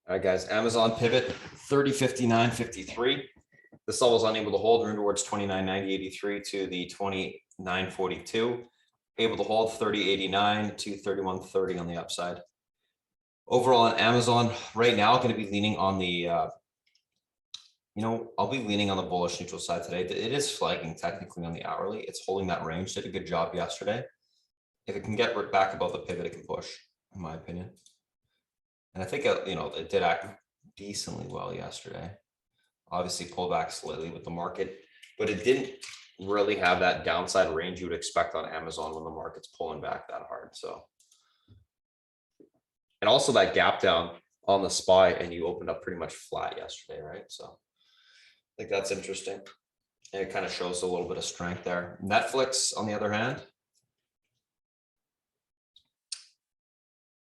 All right, guys, Amazon pivot 30.59.53. This level was unable to hold, moving towards 29.90.83 to the 29.42. Able to hold 30.89 to 31.30 on the upside. Overall on Amazon right now, going to be leaning on the, I'll be leaning on the bullish neutral side today. It is flagging technically on the hourly. It's holding that range. Did a good job yesterday. If it can get back above the pivot, it can push, in my opinion. And I think, it did act decently well yesterday. Obviously pulled back slightly with the market, but it didn't really have that downside range you would expect on Amazon when the market's pulling back that hard. So, and also that gap down on the SPY, and you opened up pretty much flat yesterday, right? So I think that's interesting. And it kind of shows a little bit of strength there. Netflix, on the other hand,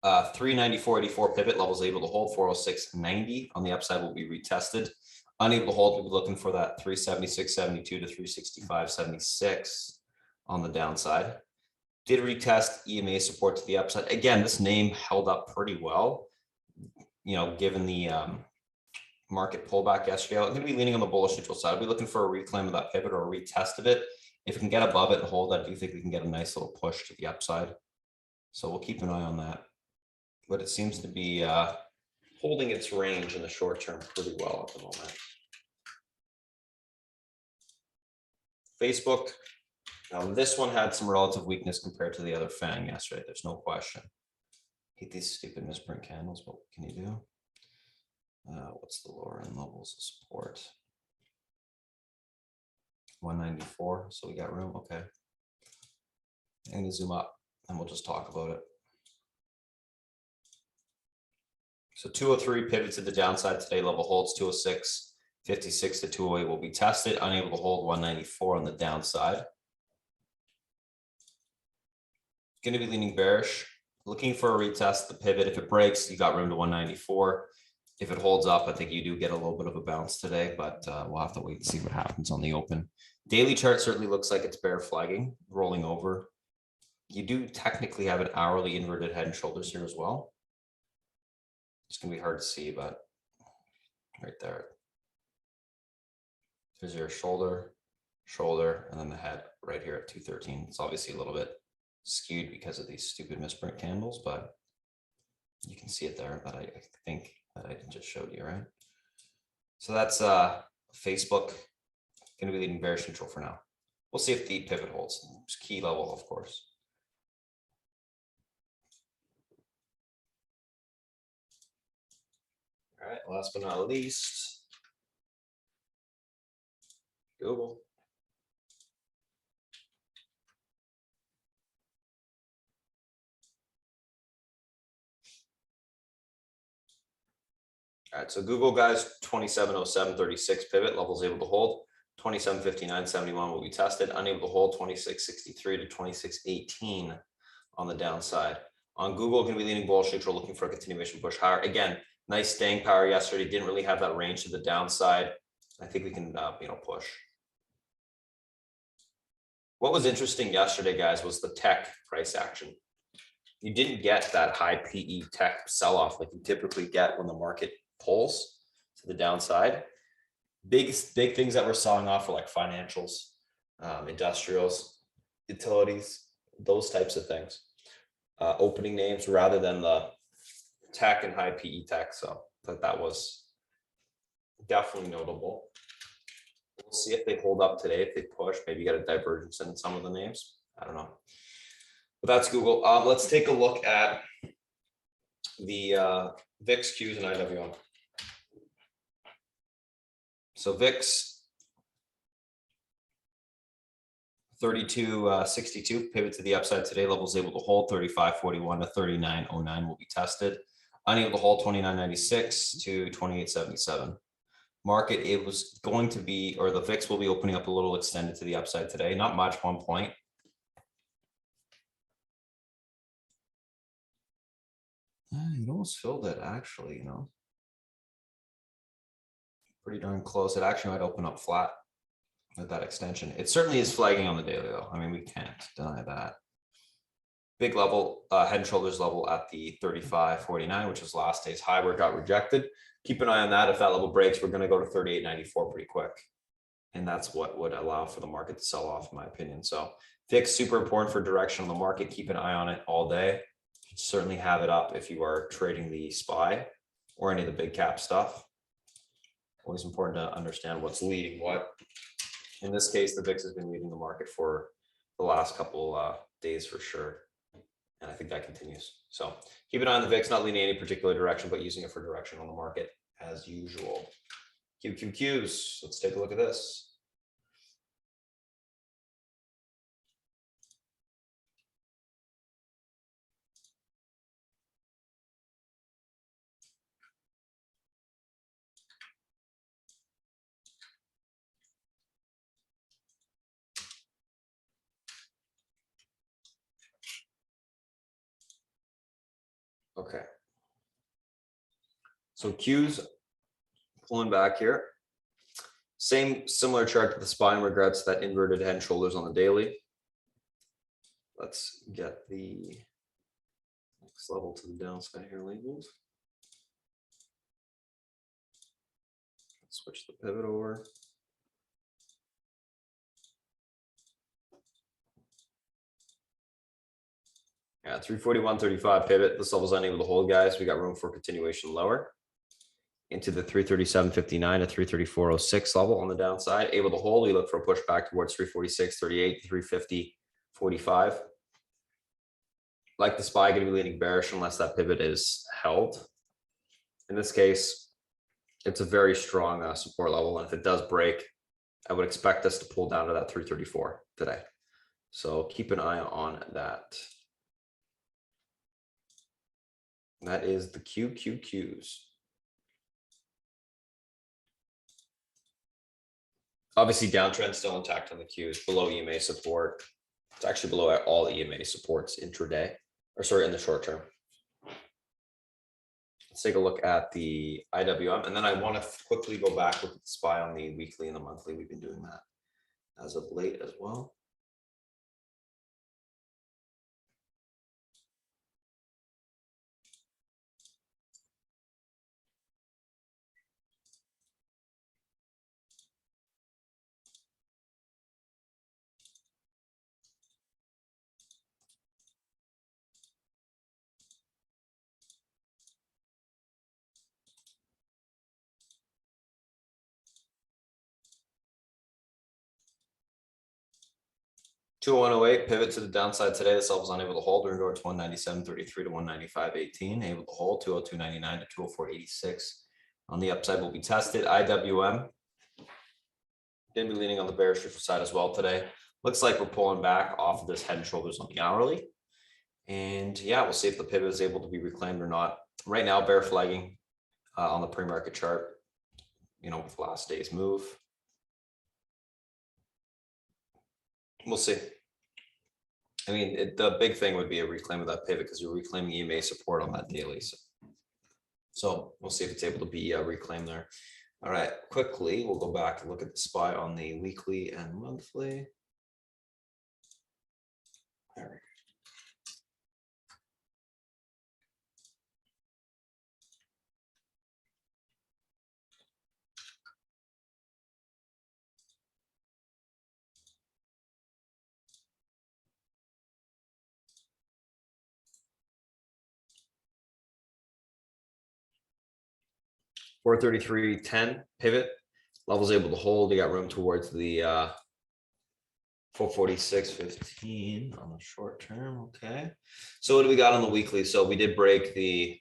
394.84 pivot levels able to hold 406.90 on the upside will be retested. Unable to hold, we'll be looking for that 376.72 to 365.76 on the downside. Did retest EMA support to the upside. Again, this name held up pretty well, given the market pullback yesterday. I'm going to be leaning on the bullish neutral side. I'll be looking for a reclaim of that pivot or a retest of it. If we can get above it and hold, I do think we can get a nice little push to the upside. So we'll keep an eye on that. But it seems to be holding its range in the short term pretty well at the moment. Facebook. Now this one had some relative weakness compared to the other FANG yesterday. There's no question. Hate these stupid misprint candles, but what can you do? What's the lower end levels of support? 194. So we got room. Okay. I'm gonna zoom up and we'll just talk about it. So 203 pivots to the downside today. Level holds 206.56 to 208 will be tested. Unable to hold 194 on the downside. Going to be leaning bearish. Looking for a retest. The pivot. If it breaks, you got room to 194. If it holds up, I think you do get a little bit of a bounce today, but we'll have to wait and see what happens on the open. Daily chart certainly looks like it's bear flagging, rolling over. You do technically have an hourly inverted head and shoulders here as well. It's going to be hard to see, but right there. There's your shoulder, and then the head right here at 213. It's obviously a little bit skewed because of these stupid misprint candles, but you can see it there that I think that I just showed you, right? So that's Facebook. Going to be leading bearish neutral for now. We'll see if the pivot holds. It's key level, of course. All right, last but not least, Google. All right, so Google guys, 2707.36 pivot, levels able to hold. 2759.71 will be tested, unable to hold 2663 to 2618 on the downside. On Google, going to be leaning bullish, we're looking for a continuation push higher. Again, nice staying power yesterday, didn't really have that range to the downside. I think we can, push. What was interesting yesterday, guys, was the tech price action. You didn't get that high PE tech sell-off like you typically get when the market pulls to the downside. Big things that we're selling off are like financials, industrials, utilities, those types of things. Opening names rather than the tech and high PE tech. So that was definitely notable. We'll see if they hold up today. If they push, maybe get a divergence in some of the names. I don't know. But that's Google. Let's take a look at the VIX, Qs, and IWM. So VIX 32.62 pivot to the upside today. Levels able to hold 35.41 to 39.09 will be tested. Unable to hold 29.96 to 28.77. Market, it was going to be, or the VIX will be opening up a little extended to the upside today. Not much, 1 point. It almost filled it, actually, pretty darn close. It actually might open up flat with that extension. It certainly is flagging on the daily, though. I mean, we can't deny that. Big level, head and shoulders level at the 35.49, which is last day's high where it got rejected. Keep an eye on that. If that level breaks, we're going to go to 38.94 pretty quick. And that's what would allow for the market to sell off, in my opinion. So VIX, super important for direction on the market. Keep an eye on it all day. Certainly have it up if you are trading the SPY or any of the big cap stuff. Always important to understand what's leading what. In this case, the VIX has been leading the market for the last couple days for sure. And I think that continues. So keep an eye on the VIX, not leaning any particular direction, but using it for direction on the market as usual. QQQs, let's take a look at this. Okay. So Qs pulling back here. Similar chart to the SPY in regards to that inverted head and shoulders on the daily. Let's get the next level to the downside here labeled. Let's switch the pivot over. Yeah, 341.35 pivot. This level's unable to hold, guys. We got room for continuation lower into the 337.59 to 334.06 level on the downside. Able to hold. We look for a push back towards 346.38, 350.45. Like the SPY, going to be leaning bearish unless that pivot is held. In this case, it's a very strong support level. And if it does break, I would expect us to pull down to that 334 today. So keep an eye on that. That is the QQQs. Obviously, downtrend still intact on the Qs, below EMA support. It's actually below all EMA supports intraday, or sorry, in the short term. Let's take a look at the IWM, and then I want to quickly go back with the SPY on the weekly and the monthly. We've been doing that as of late as well. $201.08 pivot to the downside today. This level was unable to hold. We're going to go to 197.33 to 195.18. Able to hold 202.99 to 204.86. On the upside will be tested. IWM going to be leaning on the bearish side as well today. Looks like we're pulling back off of this head and shoulders on the hourly. And yeah, we'll see if the pivot is able to be reclaimed or not. Right now, bear flagging. on the pre-market chart, you know, with last day's move. We'll see. I mean, the big thing would be a reclaim of that pivot because you're reclaiming EMA support on that daily. So we'll see if it's able to be reclaimed there. All right, quickly, we'll go back and look at the SPY on the weekly and monthly. There we go. $433.10 pivot levels able to hold. You got room towards the 446.15 on the short term. Okay, so what do we got on the weekly? So we did break the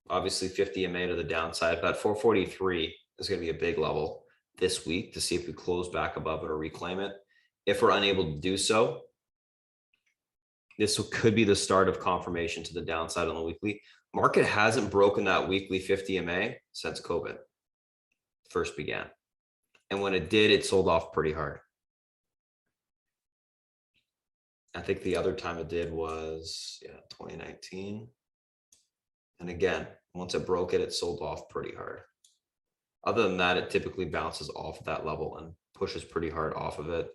obviously 50 MA to the downside, but 443 is going to be a big level this week to see if we close back above it or reclaim it. If we're unable to do so, this could be the start of confirmation to the downside on the weekly. Market hasn't broken that weekly 50 MA since COVID first began. And when it did, it sold off pretty hard. I think the other time it did was 2019. And again, once it broke it, it sold off pretty hard. Other than that, it typically bounces off that level and pushes pretty hard off of it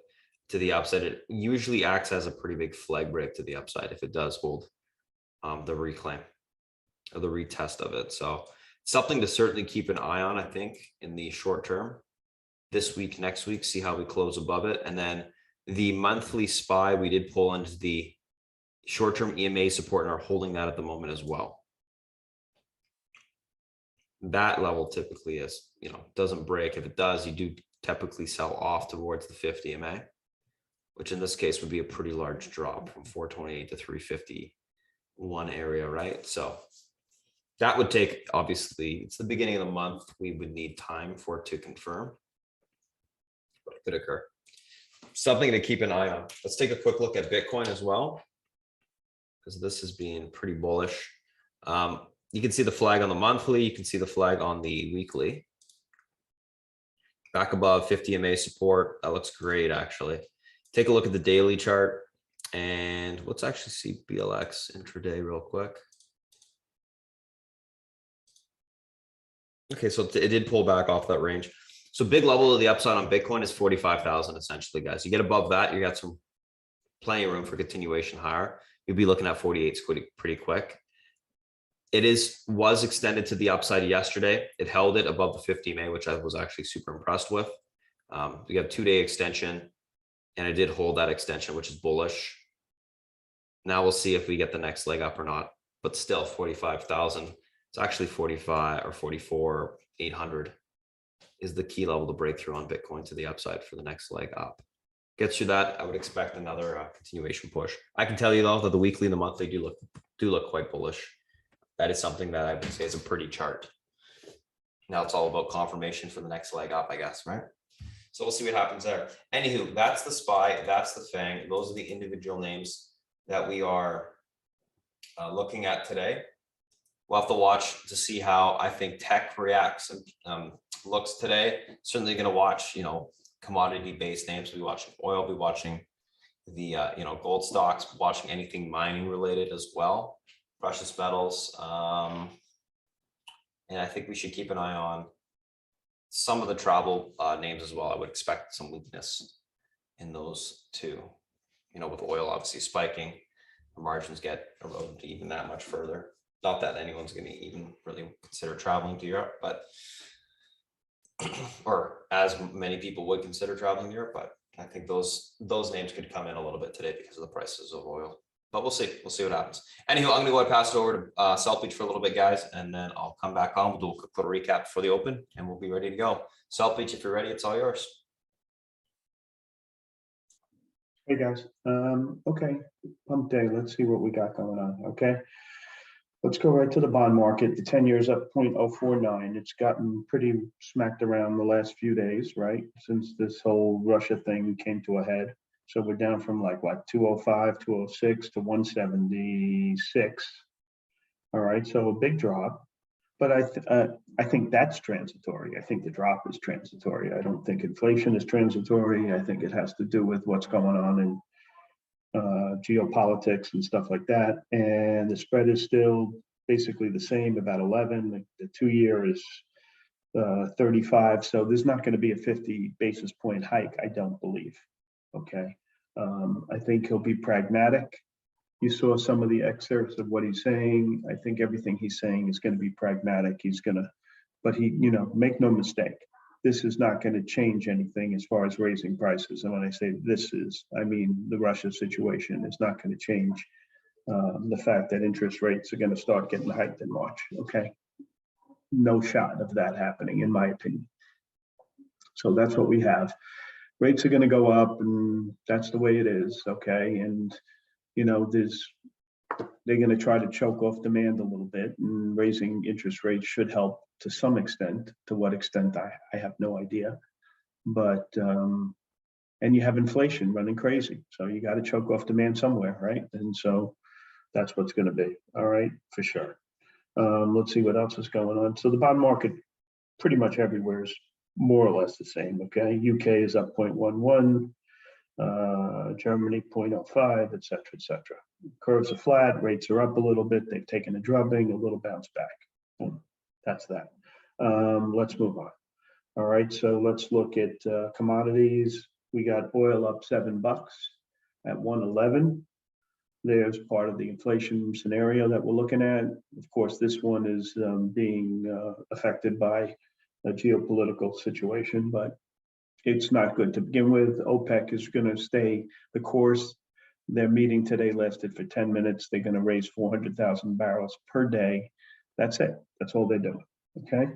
to the upside. It usually acts as a pretty big flag break to the upside if it does hold the reclaim or the retest of it. So something to certainly keep an eye on, I think, in the short term. This week, next week, see how we close above it. And then the monthly SPY, we did pull into the short-term EMA support and are holding that at the moment as well. That level typically is, doesn't break. If it does, you do typically sell off towards the 50 MA, which in this case would be a pretty large drop from 428 to 351 area, right? So that would take, obviously, it's the beginning of the month. We would need time for it to confirm, but it could occur. Something to keep an eye on. Let's take a quick look at Bitcoin as well, because this has been pretty bullish. You can see the flag on the monthly. You can see the flag on the weekly. Back above 50 MA support. That looks great, actually. Take a look at the daily chart. And let's actually see BLX intraday real quick. Okay, so it did pull back off that range. So big level of the upside on Bitcoin is 45,000 essentially, guys. You get above that, you got some plenty of room for continuation higher. You'll be looking at 48 pretty quick. It was extended to the upside yesterday. It held it above the 50 MA, which I was actually super impressed with. We got a 2-day extension, and it did hold that extension, which is bullish. Now we'll see if we get the next leg up or not, but still 45,000. It's actually 45 or 44,800 is the key level to break through on Bitcoin to the upside for the next leg up. Gets you that, I would expect another continuation push. I can tell you though that the weekly and the monthly do look quite bullish. That is something that I would say is a pretty chart. Now it's all about confirmation for the next leg up, I guess, right? So we'll see what happens there. Anywho, that's the SPY, that's the FANG. Those are the individual names that we are looking at today. We'll have to watch to see how I think tech reacts and looks today. Certainly going to watch, commodity-based names. We'll be watching oil, we'll be watching the, gold stocks, watching anything mining related as well, precious metals. And I think we should keep an eye on some of the travel names as well. I would expect some weakness in those too. With oil obviously spiking, the margins get eroded even that much further. Not that anyone's going to even really consider traveling to Europe, but or as many people would consider traveling to Europe, but I think those names could come in a little bit today because of the prices of oil. But we'll see what happens. Anyhow, I'm going to go ahead and pass it over to Selfbeach for a little bit, guys, and then I'll come back on. We'll do a quick little recap for the open, and we'll be ready to go. Selfbeach, if you're ready, it's all yours. Hey guys, okay, pump day. Let's see what we got going on. Okay, let's go right to the bond market. The 10 years up 0.049. It's gotten pretty smacked around the last few days, right? Since this whole Russia thing came to a head. So we're down from like what, 205, 206 to 176. All right, so a big drop. But I think that's transitory. I think the drop is transitory. I don't think inflation is transitory. I think it has to do with what's going on in geopolitics and stuff like that. And the spread is still basically the same, about 11. The 2-year is 35. So there's not going to be a 50 basis point hike, I don't believe. Okay. I think he'll be pragmatic. You saw some of the excerpts of what he's saying. I think everything he's saying is going to be pragmatic. But make no mistake, this is not going to change anything as far as raising prices. And when I say I mean the Russia situation is not going to change the fact that interest rates are going to start getting hiked in March. Okay. No shot of that happening, in my opinion. So that's what we have. Rates are going to go up, and that's the way it is. Okay. And they're going to try to choke off demand a little bit, and raising interest rates should help to some extent. To what extent, I have no idea. But and you have inflation running crazy, so you got to choke off demand somewhere, right? And so that's what's going to be. All right, for sure. Let's see what else is going on. So the bond market, pretty much everywhere, is more or less the same. Okay, UK is up 0.11. Germany 0.05, et cetera, et cetera. Curves are flat, rates are up a little bit. They've taken a drubbing, a little bounce back. That's that. Let's move on. All right, so let's look at commodities. We got oil up $7 at 111. There's part of the inflation scenario that we're looking at. Of course, this one is being affected by a geopolitical situation, but it's not good to begin with. OPEC is going to stay the course. Their meeting today lasted for 10 minutes. They're going to raise 400,000 barrels per day. That's it. That's all they're doing. Okay.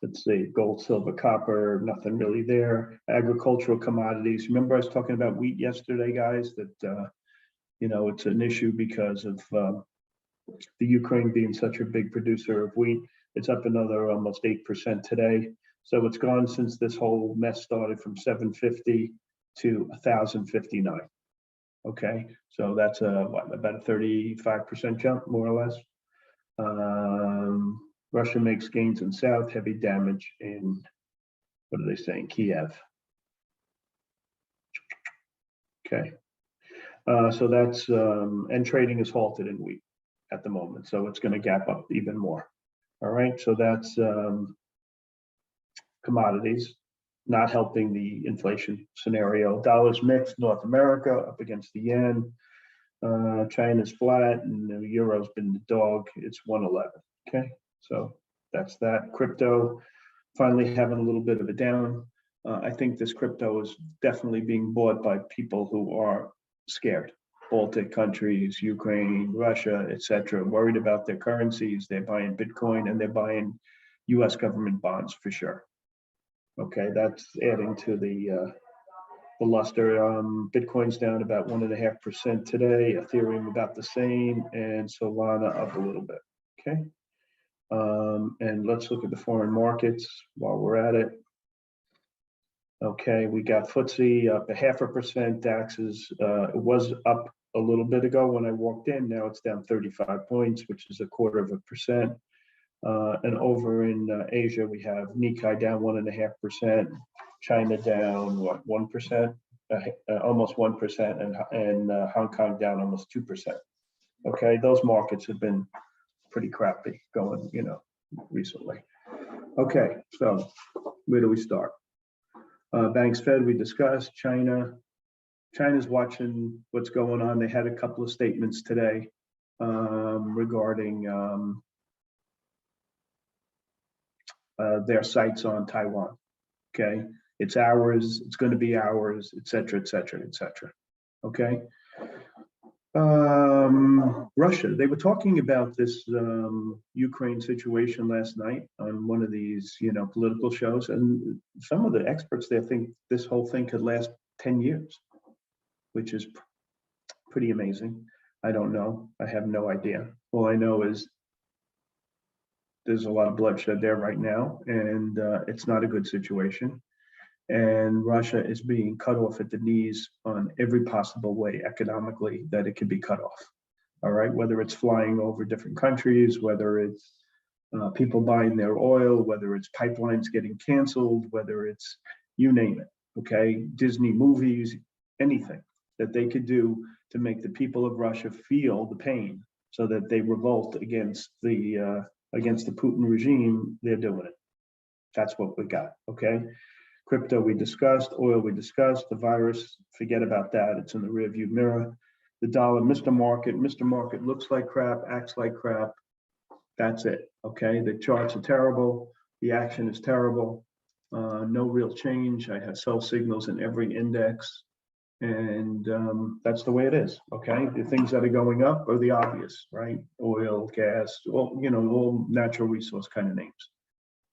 Let's see, gold, silver, copper, nothing really there. Agricultural commodities. Remember I was talking about wheat yesterday, guys, that, it's an issue because of the Ukraine being such a big producer of wheat. It's up another almost 8% today. So it's gone since this whole mess started from 750 to 1,059. Okay, so that's about a 35% jump, more or less. Russia makes gains in South, heavy damage in, what are they saying, Kiev. Okay, so that's, and trading is halted in wheat at the moment. So it's going to gap up even more. All right, so that's commodities, not helping the inflation scenario. Dollars mixed, North America up against the yen. China's flat, and the euro's been the dog. It's 111. Okay, so that's that. Crypto finally having a little bit of a down. I think this crypto is definitely being bought by people who are scared. Baltic countries, Ukraine, Russia, etc., worried about their currencies. They're buying Bitcoin and they're buying U.S. government bonds for sure. Okay, that's adding to the luster. Bitcoin's down about 1.5% today. Ethereum about the same, and Solana up a little bit. Okay, and let's look at the foreign markets while we're at it. Okay, we got FTSE up 0.5%. DAX is it was up a little bit ago when I walked in. Now it's down 35 points, which is 1/4%. And over in Asia, we have Nikkei down 1.5%, China down 1%, almost 1%, and Hong Kong down almost 2%. Okay, those markets have been pretty crappy going, recently. Okay, so where do we start? Banks, Fed, we discussed. China's watching what's going on. They had a couple of statements today regarding their sights on Taiwan. Okay, it's ours, it's going to be ours, et cetera, et cetera, et cetera. Okay. Russia, they were talking about this Ukraine situation last night on one of these, political shows, and some of the experts there think this whole thing could last 10 years, which is pretty amazing. I don't know. I have no idea. All I know is there's a lot of bloodshed there right now, and it's not a good situation. And Russia is being cut off at the knees on every possible way economically that it can be cut off. all right, whether it's flying over different countries, whether it's people buying their oil, whether it's pipelines getting canceled, whether it's you name it, okay, Disney movies, anything that they could do to make the people of Russia feel the pain so that they revolt against the Putin regime, they're doing it. That's what we got, okay? Crypto we discussed, oil we discussed, the virus, forget about that, it's in the rearview mirror. The dollar, Mr. Market looks like crap, acts like crap. That's it, okay? The charts are terrible, the action is terrible, no real change. I have sell signals in every index, and that's the way it is, okay? The things that are going up are the obvious, right? Oil, gas, all, you know, all natural resource kind of names,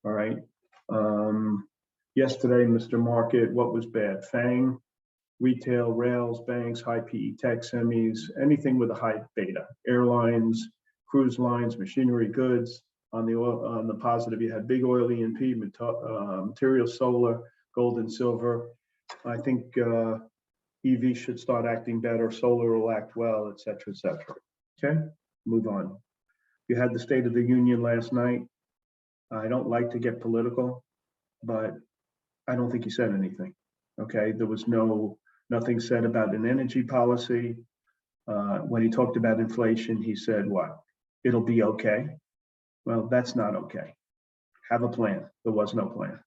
all right? Yesterday, Mr. Market, what was bad? FANG, retail, rails, banks, high PE tech, semis, anything with a high beta, airlines, cruise lines, machinery, goods. On the oil, on the positive, you had big oil, E&P, material, solar, gold and silver. I think EV should start acting better, solar will act well, et cetera, et cetera. Okay, move on. You had the State of the Union last night. I don't like to get political, but I don't think he said anything. Okay, there was nothing said about an energy policy. When he talked about inflation, he said, what? It'll be okay. Well, that's not okay. Have a plan. There was no plan.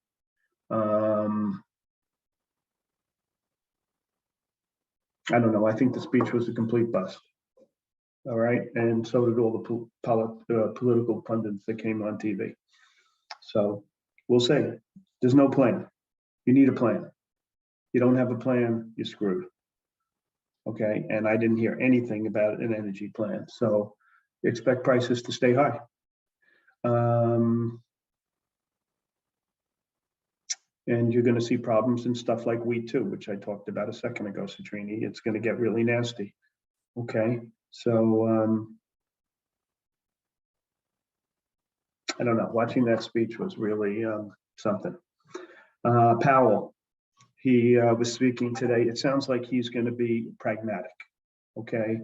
I don't know. I think the speech was a complete bust. All right, and so did all the political pundits that came on TV. So we'll see. There's no plan. You need a plan. You don't have a plan, you're screwed. Okay, and I didn't hear anything about an energy plan. So expect prices to stay high. And you're going to see problems in stuff like wheat too, which I talked about a second ago, Citrini. It's going to get really nasty. Okay, so I don't know. Watching that speech was really something. Powell, he was speaking today. It sounds like he's going to be pragmatic. Okay,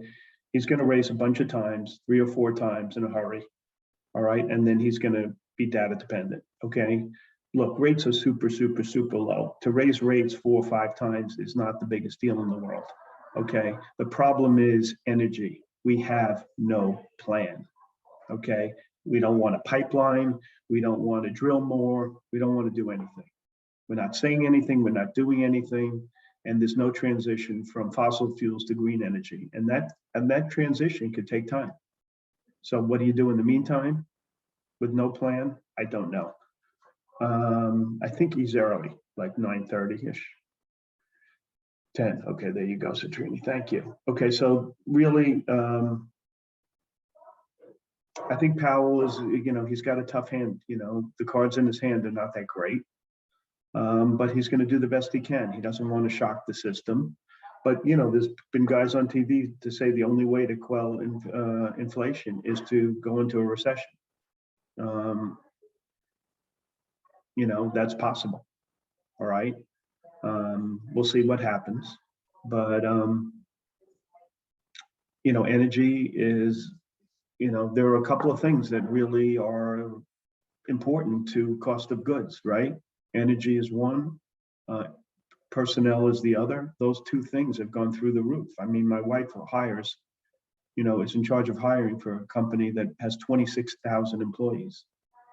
he's going to raise a bunch of times, 3 or 4 times in a hurry. All right, and then he's going to be data dependent. Okay, look, rates are super, super, super low. To raise rates 4 or 5 times is not the biggest deal in the world. Okay, the problem is energy. We have no plan. Okay, we don't want a pipeline. We don't want to drill more. We don't want to do anything. We're not saying anything. We're not doing anything. And there's no transition from fossil fuels to green energy. And that transition could take time. So what do you do in the meantime with no plan? I don't know. I think he's early, like 9:30-ish. 10. Okay, there you go, Citrini. Thank you. Okay, so really, I think Powell is, he's got a tough hand. The cards in his hand are not that great, but he's going to do the best he can. He doesn't want to shock the system. But, there's been guys on TV to say the only way to quell inflation is to go into a recession. That's possible. All right. We'll see what happens. But, energy is, there are a couple of things that really are important to cost of goods, right? Energy is one. Personnel is the other. Those 2 things have gone through the roof. I mean, my wife hires, is in charge of hiring for a company that has 26,000 employees.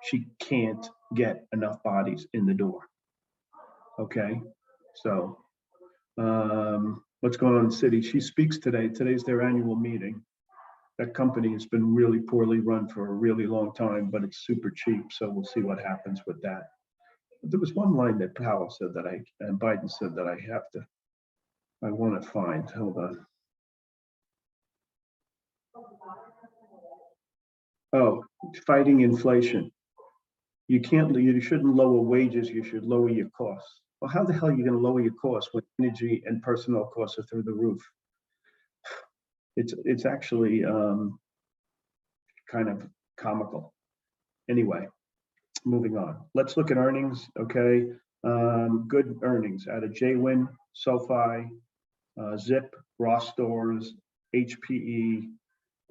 She can't get enough bodies in the door. Okay, so what's going on in the city? She speaks today. Today's their annual meeting. That company has been really poorly run for a really long time, but it's super cheap. So we'll see what happens with that. There was one line that Powell said and Biden said that I want to find. Hold on. Oh, fighting inflation. You shouldn't lower wages. You should lower your costs. Well, how the hell are you going to lower your costs when energy and personnel costs are through the roof? It's actually kind of comical. Anyway. Moving on. Let's look at earnings. Okay. Good earnings out of JWin, SoFi, Zip, Ross Stores, HPE,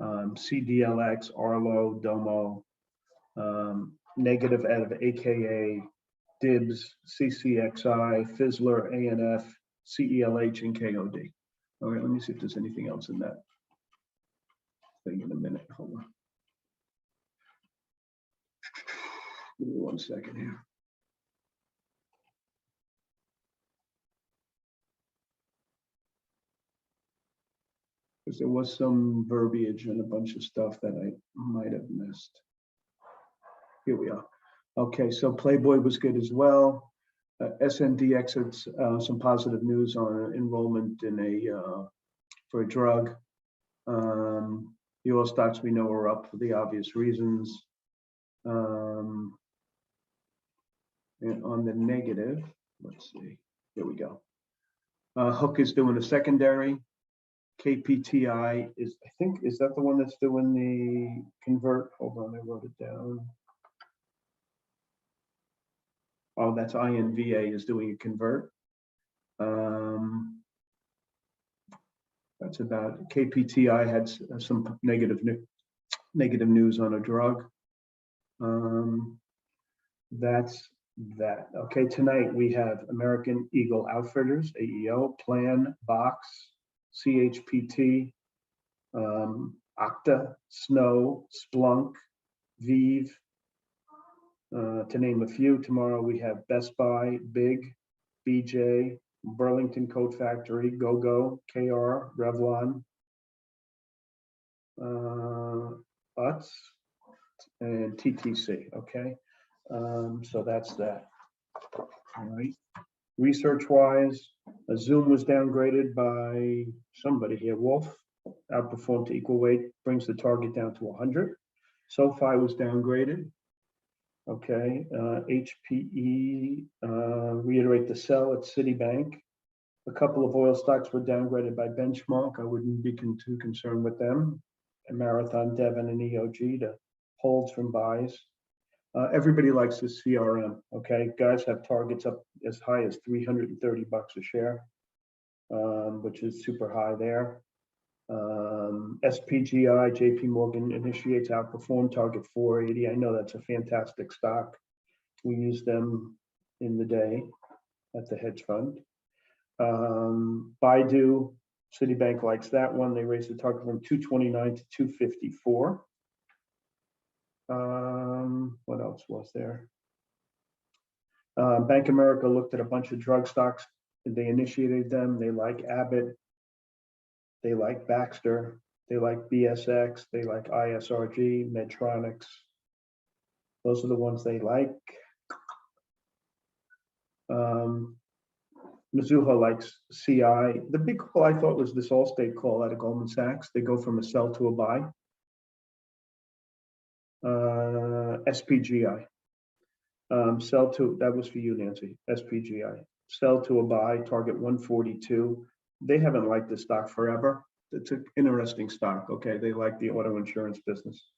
CDLX, Arlo, Domo, negative out of AKA, Dibs, CCXI, Fizzler, ANF, CELH, and KOD. All right, let me see if there's anything else in that thing in a minute. Hold on. Give me 1 second here. Because there was some verbiage and a bunch of stuff that I might have missed. Here we are. Okay, so Playboy was good as well. SNDX had some positive news on enrollment in for a drug. The oil stocks we know are up for the obvious reasons. And on the negative, let's see. Here we go. Hook is doing a secondary. KPTI is, I think, is that the one that's doing the convert? Hold on, I wrote it down. Oh, that's INVA is doing a convert. That's about KPTI had some negative news on a drug. That's that. Okay, tonight we have American Eagle Outfitters, AEO, Plan, Box, CHPT, Okta, Snow, Splunk, Vive, to name a few. Tomorrow we have Best Buy, Big, BJ, Burlington Coat Factory, GoGo, KR, Revlon, Utz, and TTC. Okay, so that's that. All right. Research-wise, Zoom was downgraded by somebody here. Wolf outperformed to equal weight, brings the target down to 100. SoFi was downgraded. Okay, HPE reiterate the sell at Citibank. A couple of oil stocks were downgraded by Benchmark. I wouldn't be too concerned with them. And Marathon, Devon, and EOG to holds from buys. Everybody likes the CRM. Okay, guys have targets up as high as $330 a share, which is super high there. SPGI, JP Morgan initiates outperform target 480. I know that's a fantastic stock. We use them in the day at the hedge fund. Baidu, Citibank likes that one. They raised the target from 229 to 254. What else was there? Bank of America looked at a bunch of drug stocks. They initiated them. They like Abbott. They like Baxter. They like BSX. They like ISRG, Medtronics. Those are the ones they like. Mizuho likes CI. The big call I thought was this Allstate call out of Goldman Sachs. They go from a sell to a buy. SPGI. Sell to, that was for you, Nancy. SPGI. Sell to a buy, target 142. They haven't liked this stock forever. It's an interesting stock. Okay, they like the auto insurance business.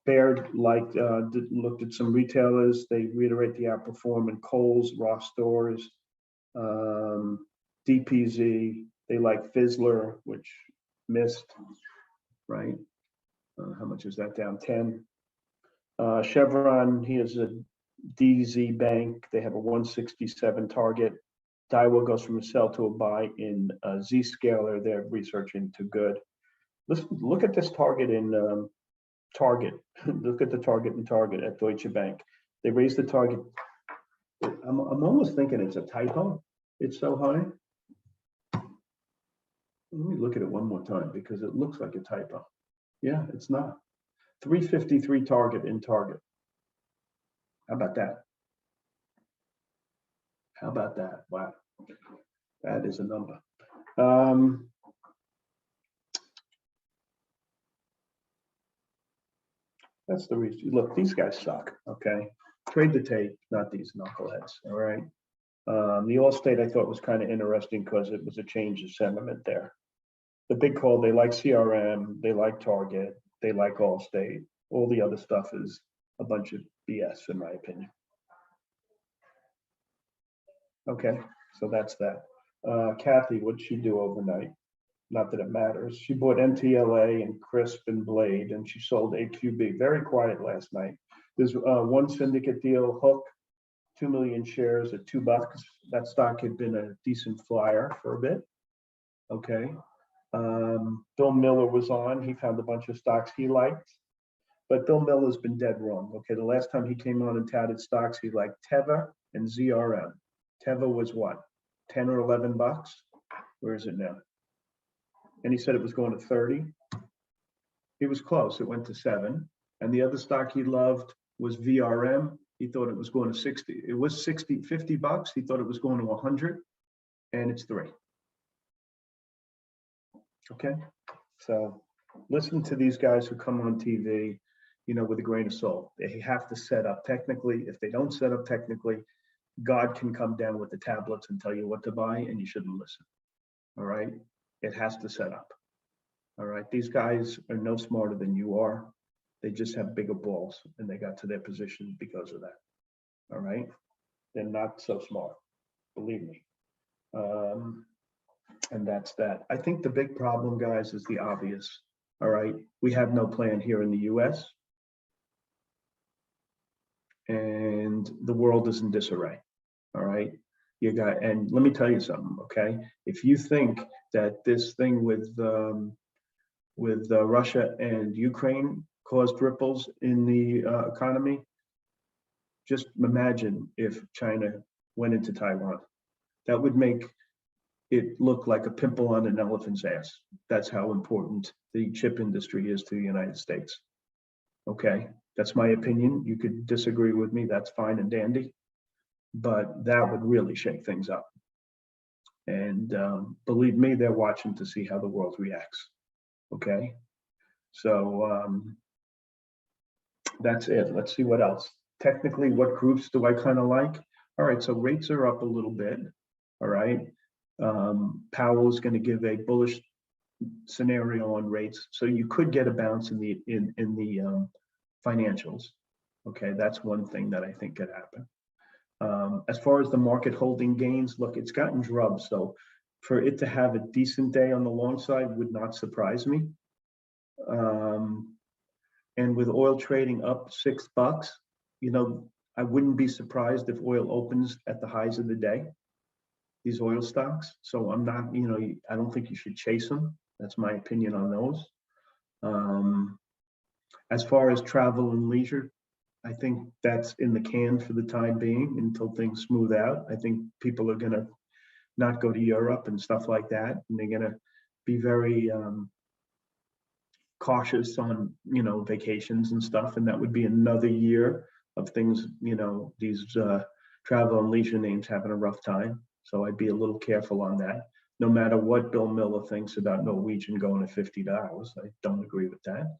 Baird looked at some retailers. They reiterate the outperform in Kohl's, Ross Stores, DPZ. They like Fizzler, which missed, right? How much is that down? 10. Chevron, here's a DZ Bank. They have a 167 target. Daiwa goes from a sell to a buy in Zscaler. They're researching to good. Listen, look at this target in Target. Look at the target in Target at Deutsche Bank. They raised the target. I'm almost thinking it's a typo. It's so high. Let me look at it one more time because it looks like a typo. Yeah, it's not. 353 target in Target. How about that? How about that? Wow, that is a number. That's the reason. Look, these guys suck. Okay, trade the tape, not these knuckleheads. All right. The Allstate I thought was kind of interesting because it was a change of sentiment there. The big call, they like CRM, they like Target, they like Allstate. All the other stuff is a bunch of BS, in my opinion. Okay, so that's that. Kathy, what'd she do overnight? not that it matters. She bought NTLA and Crisp and Blade, and she sold AQB. Very quiet last night. There's one syndicate deal, Hook, 2 million shares at $2. That stock had been a decent flyer for a bit. Okay. Bill Miller was on. He found a bunch of stocks he liked, but Bill Miller's been dead wrong. Okay. The last time he came on and touted stocks, he liked Teva and ZRM. Teva was what, 10 or 11 bucks? Where is it now? And he said it was going to 30. He was close. It went to 7. And the other stock he loved was VRM. He thought it was going to 60. It was 60, 50 bucks. He thought it was going to 100, and it's 3. Okay. So listen to these guys who come on TV, with a grain of salt. They have to set up technically. If they don't set up technically, God can come down with the tablets and tell you what to buy, and you shouldn't listen. All right. It has to set up. All right. These guys are no smarter than you are. They just have bigger balls, and they got to their position because of that. All right. They're not so smart, believe me. And that's that. I think the big problem, guys, is the obvious. All right. We have no plan here in the US. And the world is in disarray. All right. And let me tell you something, okay? If you think that this thing with Russia and Ukraine caused ripples in the economy, just imagine if China went into Taiwan. That would make it look like a pimple on an elephant's ass. That's how important the chip industry is to the United States. Okay, that's my opinion. You could disagree with me, that's fine and dandy, but that would really shake things up. And believe me, they're watching to see how the world reacts. Okay, so that's it. Let's see what else. Technically, what groups do I kind of like? All right, so rates are up a little bit. All right, Powell is going to give a bullish scenario on rates, so you could get a bounce in the financials. Okay, that's one thing that I think could happen. As far as the market holding gains, look, it's gotten drubbed, so for it to have a decent day on the long side would not surprise me. And with oil trading up $6, I wouldn't be surprised if oil opens at the highs of the day, these oil stocks. So I'm not, I don't think you should chase them. That's my opinion on those. As far as travel and leisure, I think that's in the can for the time being until things smooth out. I think people are going to not go to Europe and stuff like that. And they're going to be very cautious on, vacations and stuff. And that would be another year of things, these travel and leisure names having a rough time. So I'd be a little careful on that. No matter what Bill Miller thinks about Norwegian going to $50, I don't agree with that.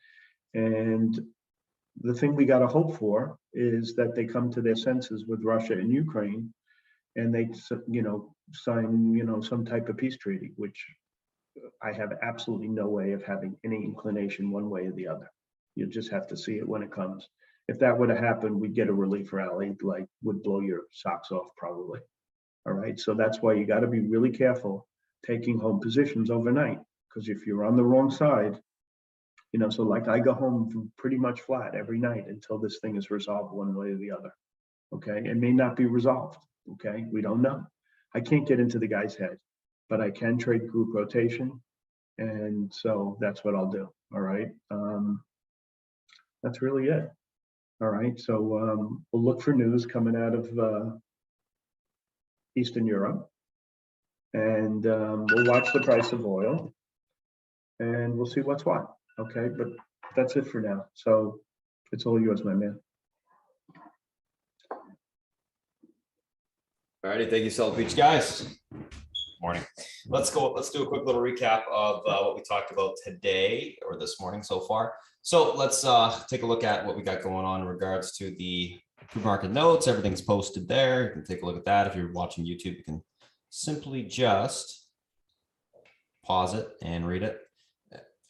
And the thing we got to hope for is that they come to their senses with Russia and Ukraine, and they, sign, some type of peace treaty, which I have absolutely no way of having any inclination one way or the other. You'll just have to see it when it comes. If that were to happen, we'd get a relief rally, like would blow your socks off probably. All right, so that's why you got to be really careful taking home positions overnight, because if you're on the wrong side, so like I go home pretty much flat every night until this thing is resolved one way or the other. Okay, it may not be resolved. Okay, we don't know. I can't get into the guy's head, but I can trade group rotation, and so that's what I'll do. All right, that's really it. All right, so we'll look for news coming out of Eastern Europe, and we'll watch the price of oil, and we'll see what's what. Okay, but that's it for now. So it's all yours, my man. All righty, thank you, South Beach guys. Morning. Let's do a quick little recap of what we talked about today or this morning so far. So let's take a look at what we got going on in regards to the pre-market notes. Everything's posted there. You can take a look at that. If you're watching YouTube, you can simply just pause it and read it.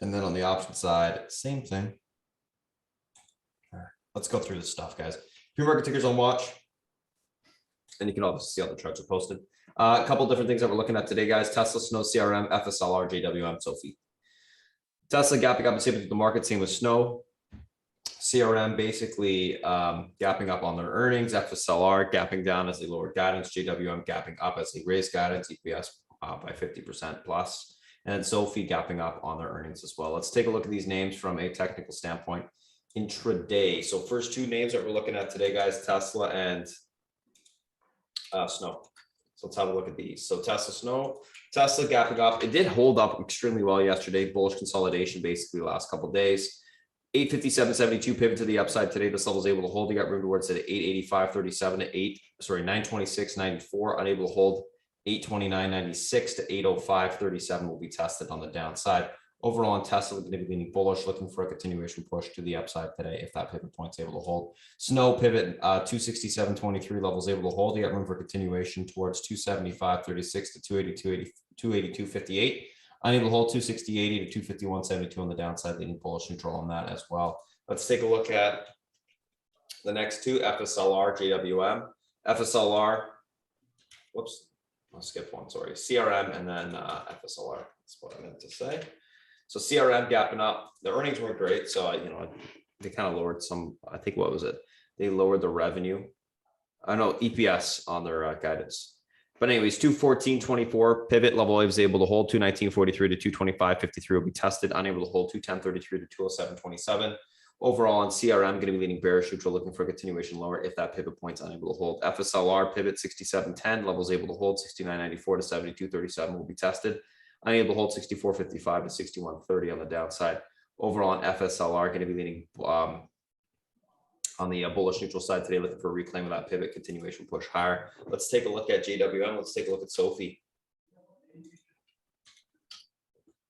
And then on the option side, same thing. All right, let's go through this stuff, guys. Pre-market tickers on watch. And you can obviously see how the charts are posted. A couple different things that we're looking at today, guys. Tesla, Snow, CRM, FSLR, JWM, Sophie. Tesla gapping up and same with the market, same with Snow. CRM basically gapping up on their earnings, FSLR gapping down as they lowered guidance, JWM gapping up as they raised guidance, EPS by 50% plus, and Sophie gapping up on their earnings as well. Let's take a look at these names from a technical standpoint intraday. So first two names that we're looking at today, guys, Tesla and Snow. So let's have a look at these. So Tesla, Snow, Tesla gapping up. It did hold up extremely well yesterday. Bullish consolidation basically the last couple of days. 857.72 pivot to the upside today. This level is able to hold. You got room towards it at 885.37 to 926.94. Unable to hold. 829.96 to 805.37 will be tested on the downside. Overall on Tesla, we're going to be leaning bullish, looking for a continuation push to the upside today if that pivot point's able to hold. Snow pivot 267.23 levels able to hold. You got room for continuation towards 275.36 to 282.58. Unable to hold 260.80 to 251.72 on the downside, leaning bullish neutral on that as well. Let's take a look at the next two, FSLR, JWM. FSLR, whoops, I'll skip one, sorry. CRM and then FSLR, that's what I meant to say. So CRM gapping up, the earnings weren't great. So, they kind of lowered some, I think, what was it? They lowered the revenue. I know EPS on their guidance. But anyways, 214.24 pivot level was able to hold 219.43 to 225.53 will be tested. Unable to hold 210.33 to 207.27. Overall on CRM, going to be leaning bearish, neutral, looking for a continuation lower if that pivot point's unable to hold. FSLR pivot 67.10 levels able to hold 69.94 to 72.37 will be tested. Unable to hold 64.55 to 61.30 on the downside. Overall on FSLR, going to be leaning on the bullish neutral side today, looking for a reclaim of that pivot, continuation push higher. Let's take a look at JWM. Let's take a look at Sophie.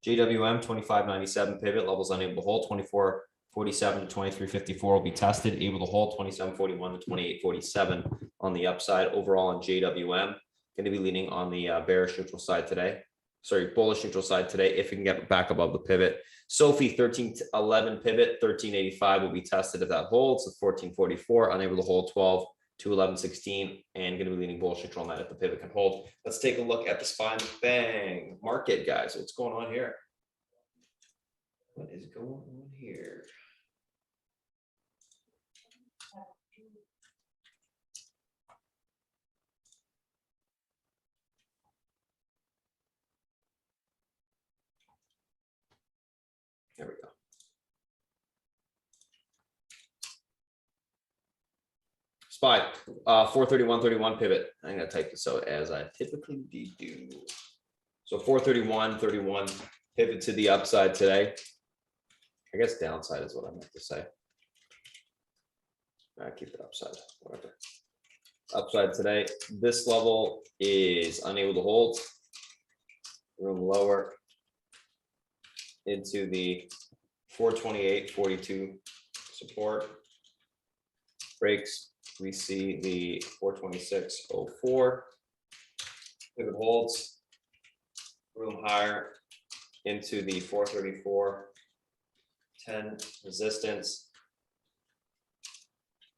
JWM 25.97 pivot levels unable to hold 24.47 to 23.54 will be tested. Able to hold 27.41 to 28.47 on the upside. Overall on JWM, going to be leaning on the bearish neutral side today. Sorry, bullish neutral side today if we can get back above the pivot. Sophie 13.11 pivot, 13.85 will be tested if that holds. It's 14.44, unable to hold 12 to 11.16, and going to be leaning bullish neutral on that if the pivot can hold. Let's take a look at the spine bang market, guys. What's going on here? What is going on here? There we go. SPY 431.31 pivot. I'm gonna type this out as I typically do. So 431.31 pivot to the upside today. I guess downside is what I meant to say. I keep it upside, whatever. Upside today. This level is unable to hold. Room lower into the 428.42 support. Breaks. We see the 426.04. If it holds, room higher into the 434.10 resistance.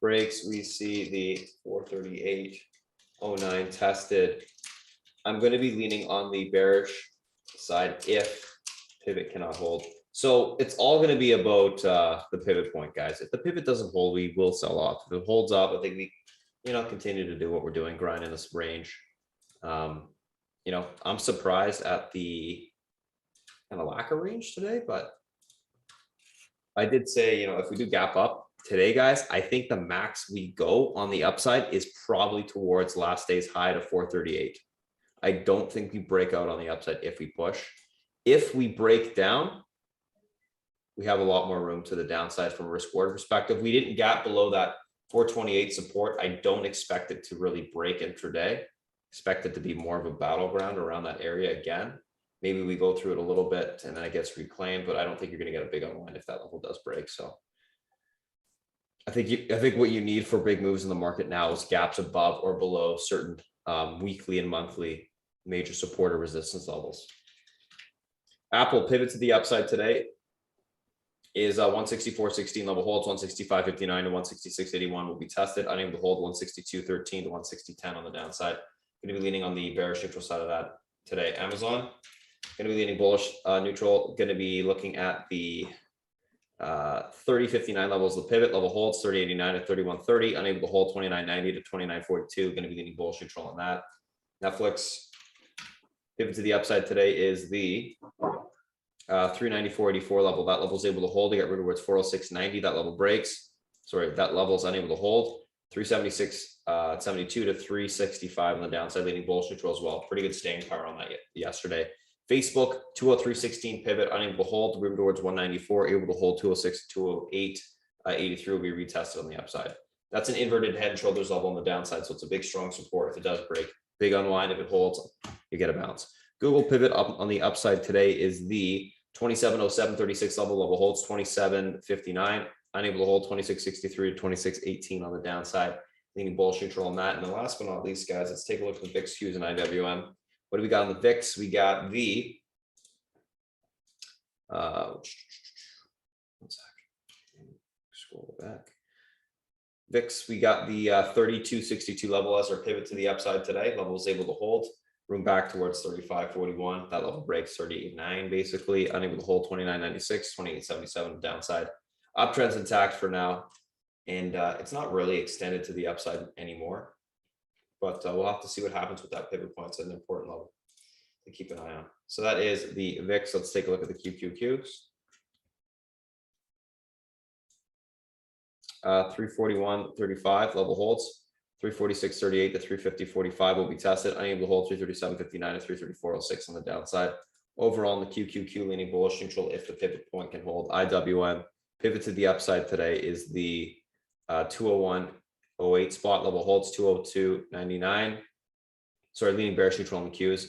Breaks, we see the 438.09 tested. I'm going to be leaning on the bearish side if pivot cannot hold. So it's all going to be about the pivot point, guys. If the pivot doesn't hold, we will sell off. If it holds up, I think we, continue to do what we're doing, grind in this range. I'm surprised at the kind of lack of range today, but I did say, if we do gap up today, guys, I think the max we go on the upside is probably towards last day's high to 438. I don't think we break out on the upside if we push. If we break down, we have a lot more room to the downside from a risk reward perspective. We didn't gap below that 428 support. I don't expect it to really break intraday. Expect it to be more of a battleground around that area again. Maybe we go through it a little bit and then it gets reclaimed, but I don't think you're going to get a big unwind if that level does break. So I think what you need for big moves in the market now is gaps above or below certain weekly and monthly major support or resistance levels. Apple pivot to the upside today. is 164.16 level holds, 165.59 to 166.81 will be tested. Unable to hold 162.13 to 160.10 on the downside. Going to be leaning on the bearish neutral side of that today. Amazon going to be leaning bullish, neutral. Going to be looking at the 30.59 levels of the pivot, level holds 30.89 to 31.30. Unable to hold 29.90 to 29.42. Going to be leaning bullish neutral on that. Netflix pivot to the upside today is the 394.84 level. That level is able to hold. They got rid of where it's 406.90. That level breaks. Sorry, that level is unable to hold. 376.72 to 365 on the downside, leading bullish neutral as well. Pretty good staying power on that yesterday. Facebook 203.16 pivot, unable to hold, moving towards 194, able to hold 206, 208, 83 will be retested on the upside. That's an inverted head and shoulders level on the downside, so it's a big strong support. If it does break, big unwind. If it holds, you get a bounce. Google pivot up on the upside today is the 27.0736 level holds 27.59, unable to hold 26.63 to 26.18 on the downside, leaning bullish neutral on that. And the last but not least, guys, let's take a look at the VIX, Qs, and IWM. What do we got on the VIX? We got the one second. Scroll back. VIX, we got the 32.62 level as our pivot to the upside today. Level is able to hold. Room back towards 35.41. That level breaks 38.9 basically. Unable to hold 29.96, 28.77 downside. Uptrend's intact for now. And it's not really extended to the upside anymore. But we'll have to see what happens with that pivot point. It's an important level to keep an eye on. So that is the VIX. Let's take a look at the QQQs. 341.35 level holds. 346.38 to 350.45 will be tested. Unable to hold 337.59 to 334.06 on the downside. Overall, in the QQQ, leaning bullish neutral if the pivot point can hold. IWM pivot to the upside today is the 201.08 spot, level holds 202.99. Sorry, leaning bearish neutral on the Qs.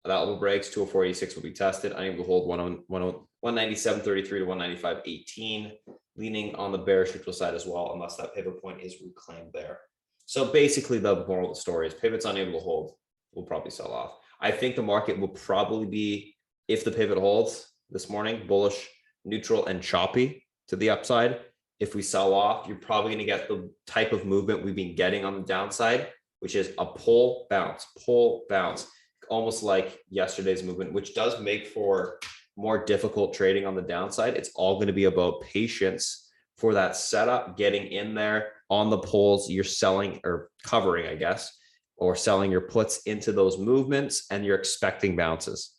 That level breaks 204.86 will be tested. Unable to hold 197.33 to 195.18. Leaning on the bearish neutral side as well, unless that pivot point is reclaimed there. So basically, the moral of the story is pivots unable to hold will probably sell off. I think the market will probably be, if the pivot holds this morning, bullish, neutral, and choppy to the upside. If we sell off, you're probably going to get the type of movement we've been getting on the downside, which is a pull bounce, almost like yesterday's movement, which does make for more difficult trading on the downside. It's all going to be about patience for that setup, getting in there on the pulls you're selling or covering, I guess, or selling your puts into those movements, and you're expecting bounces.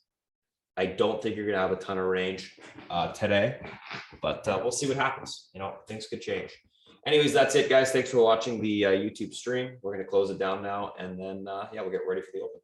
I don't think you're going to have a ton of range today, but we'll see what happens. You know, things could change. Anyways, that's it, guys. Thanks for watching the YouTube stream. We're going to close it down now, and then, yeah, we'll get ready for the open.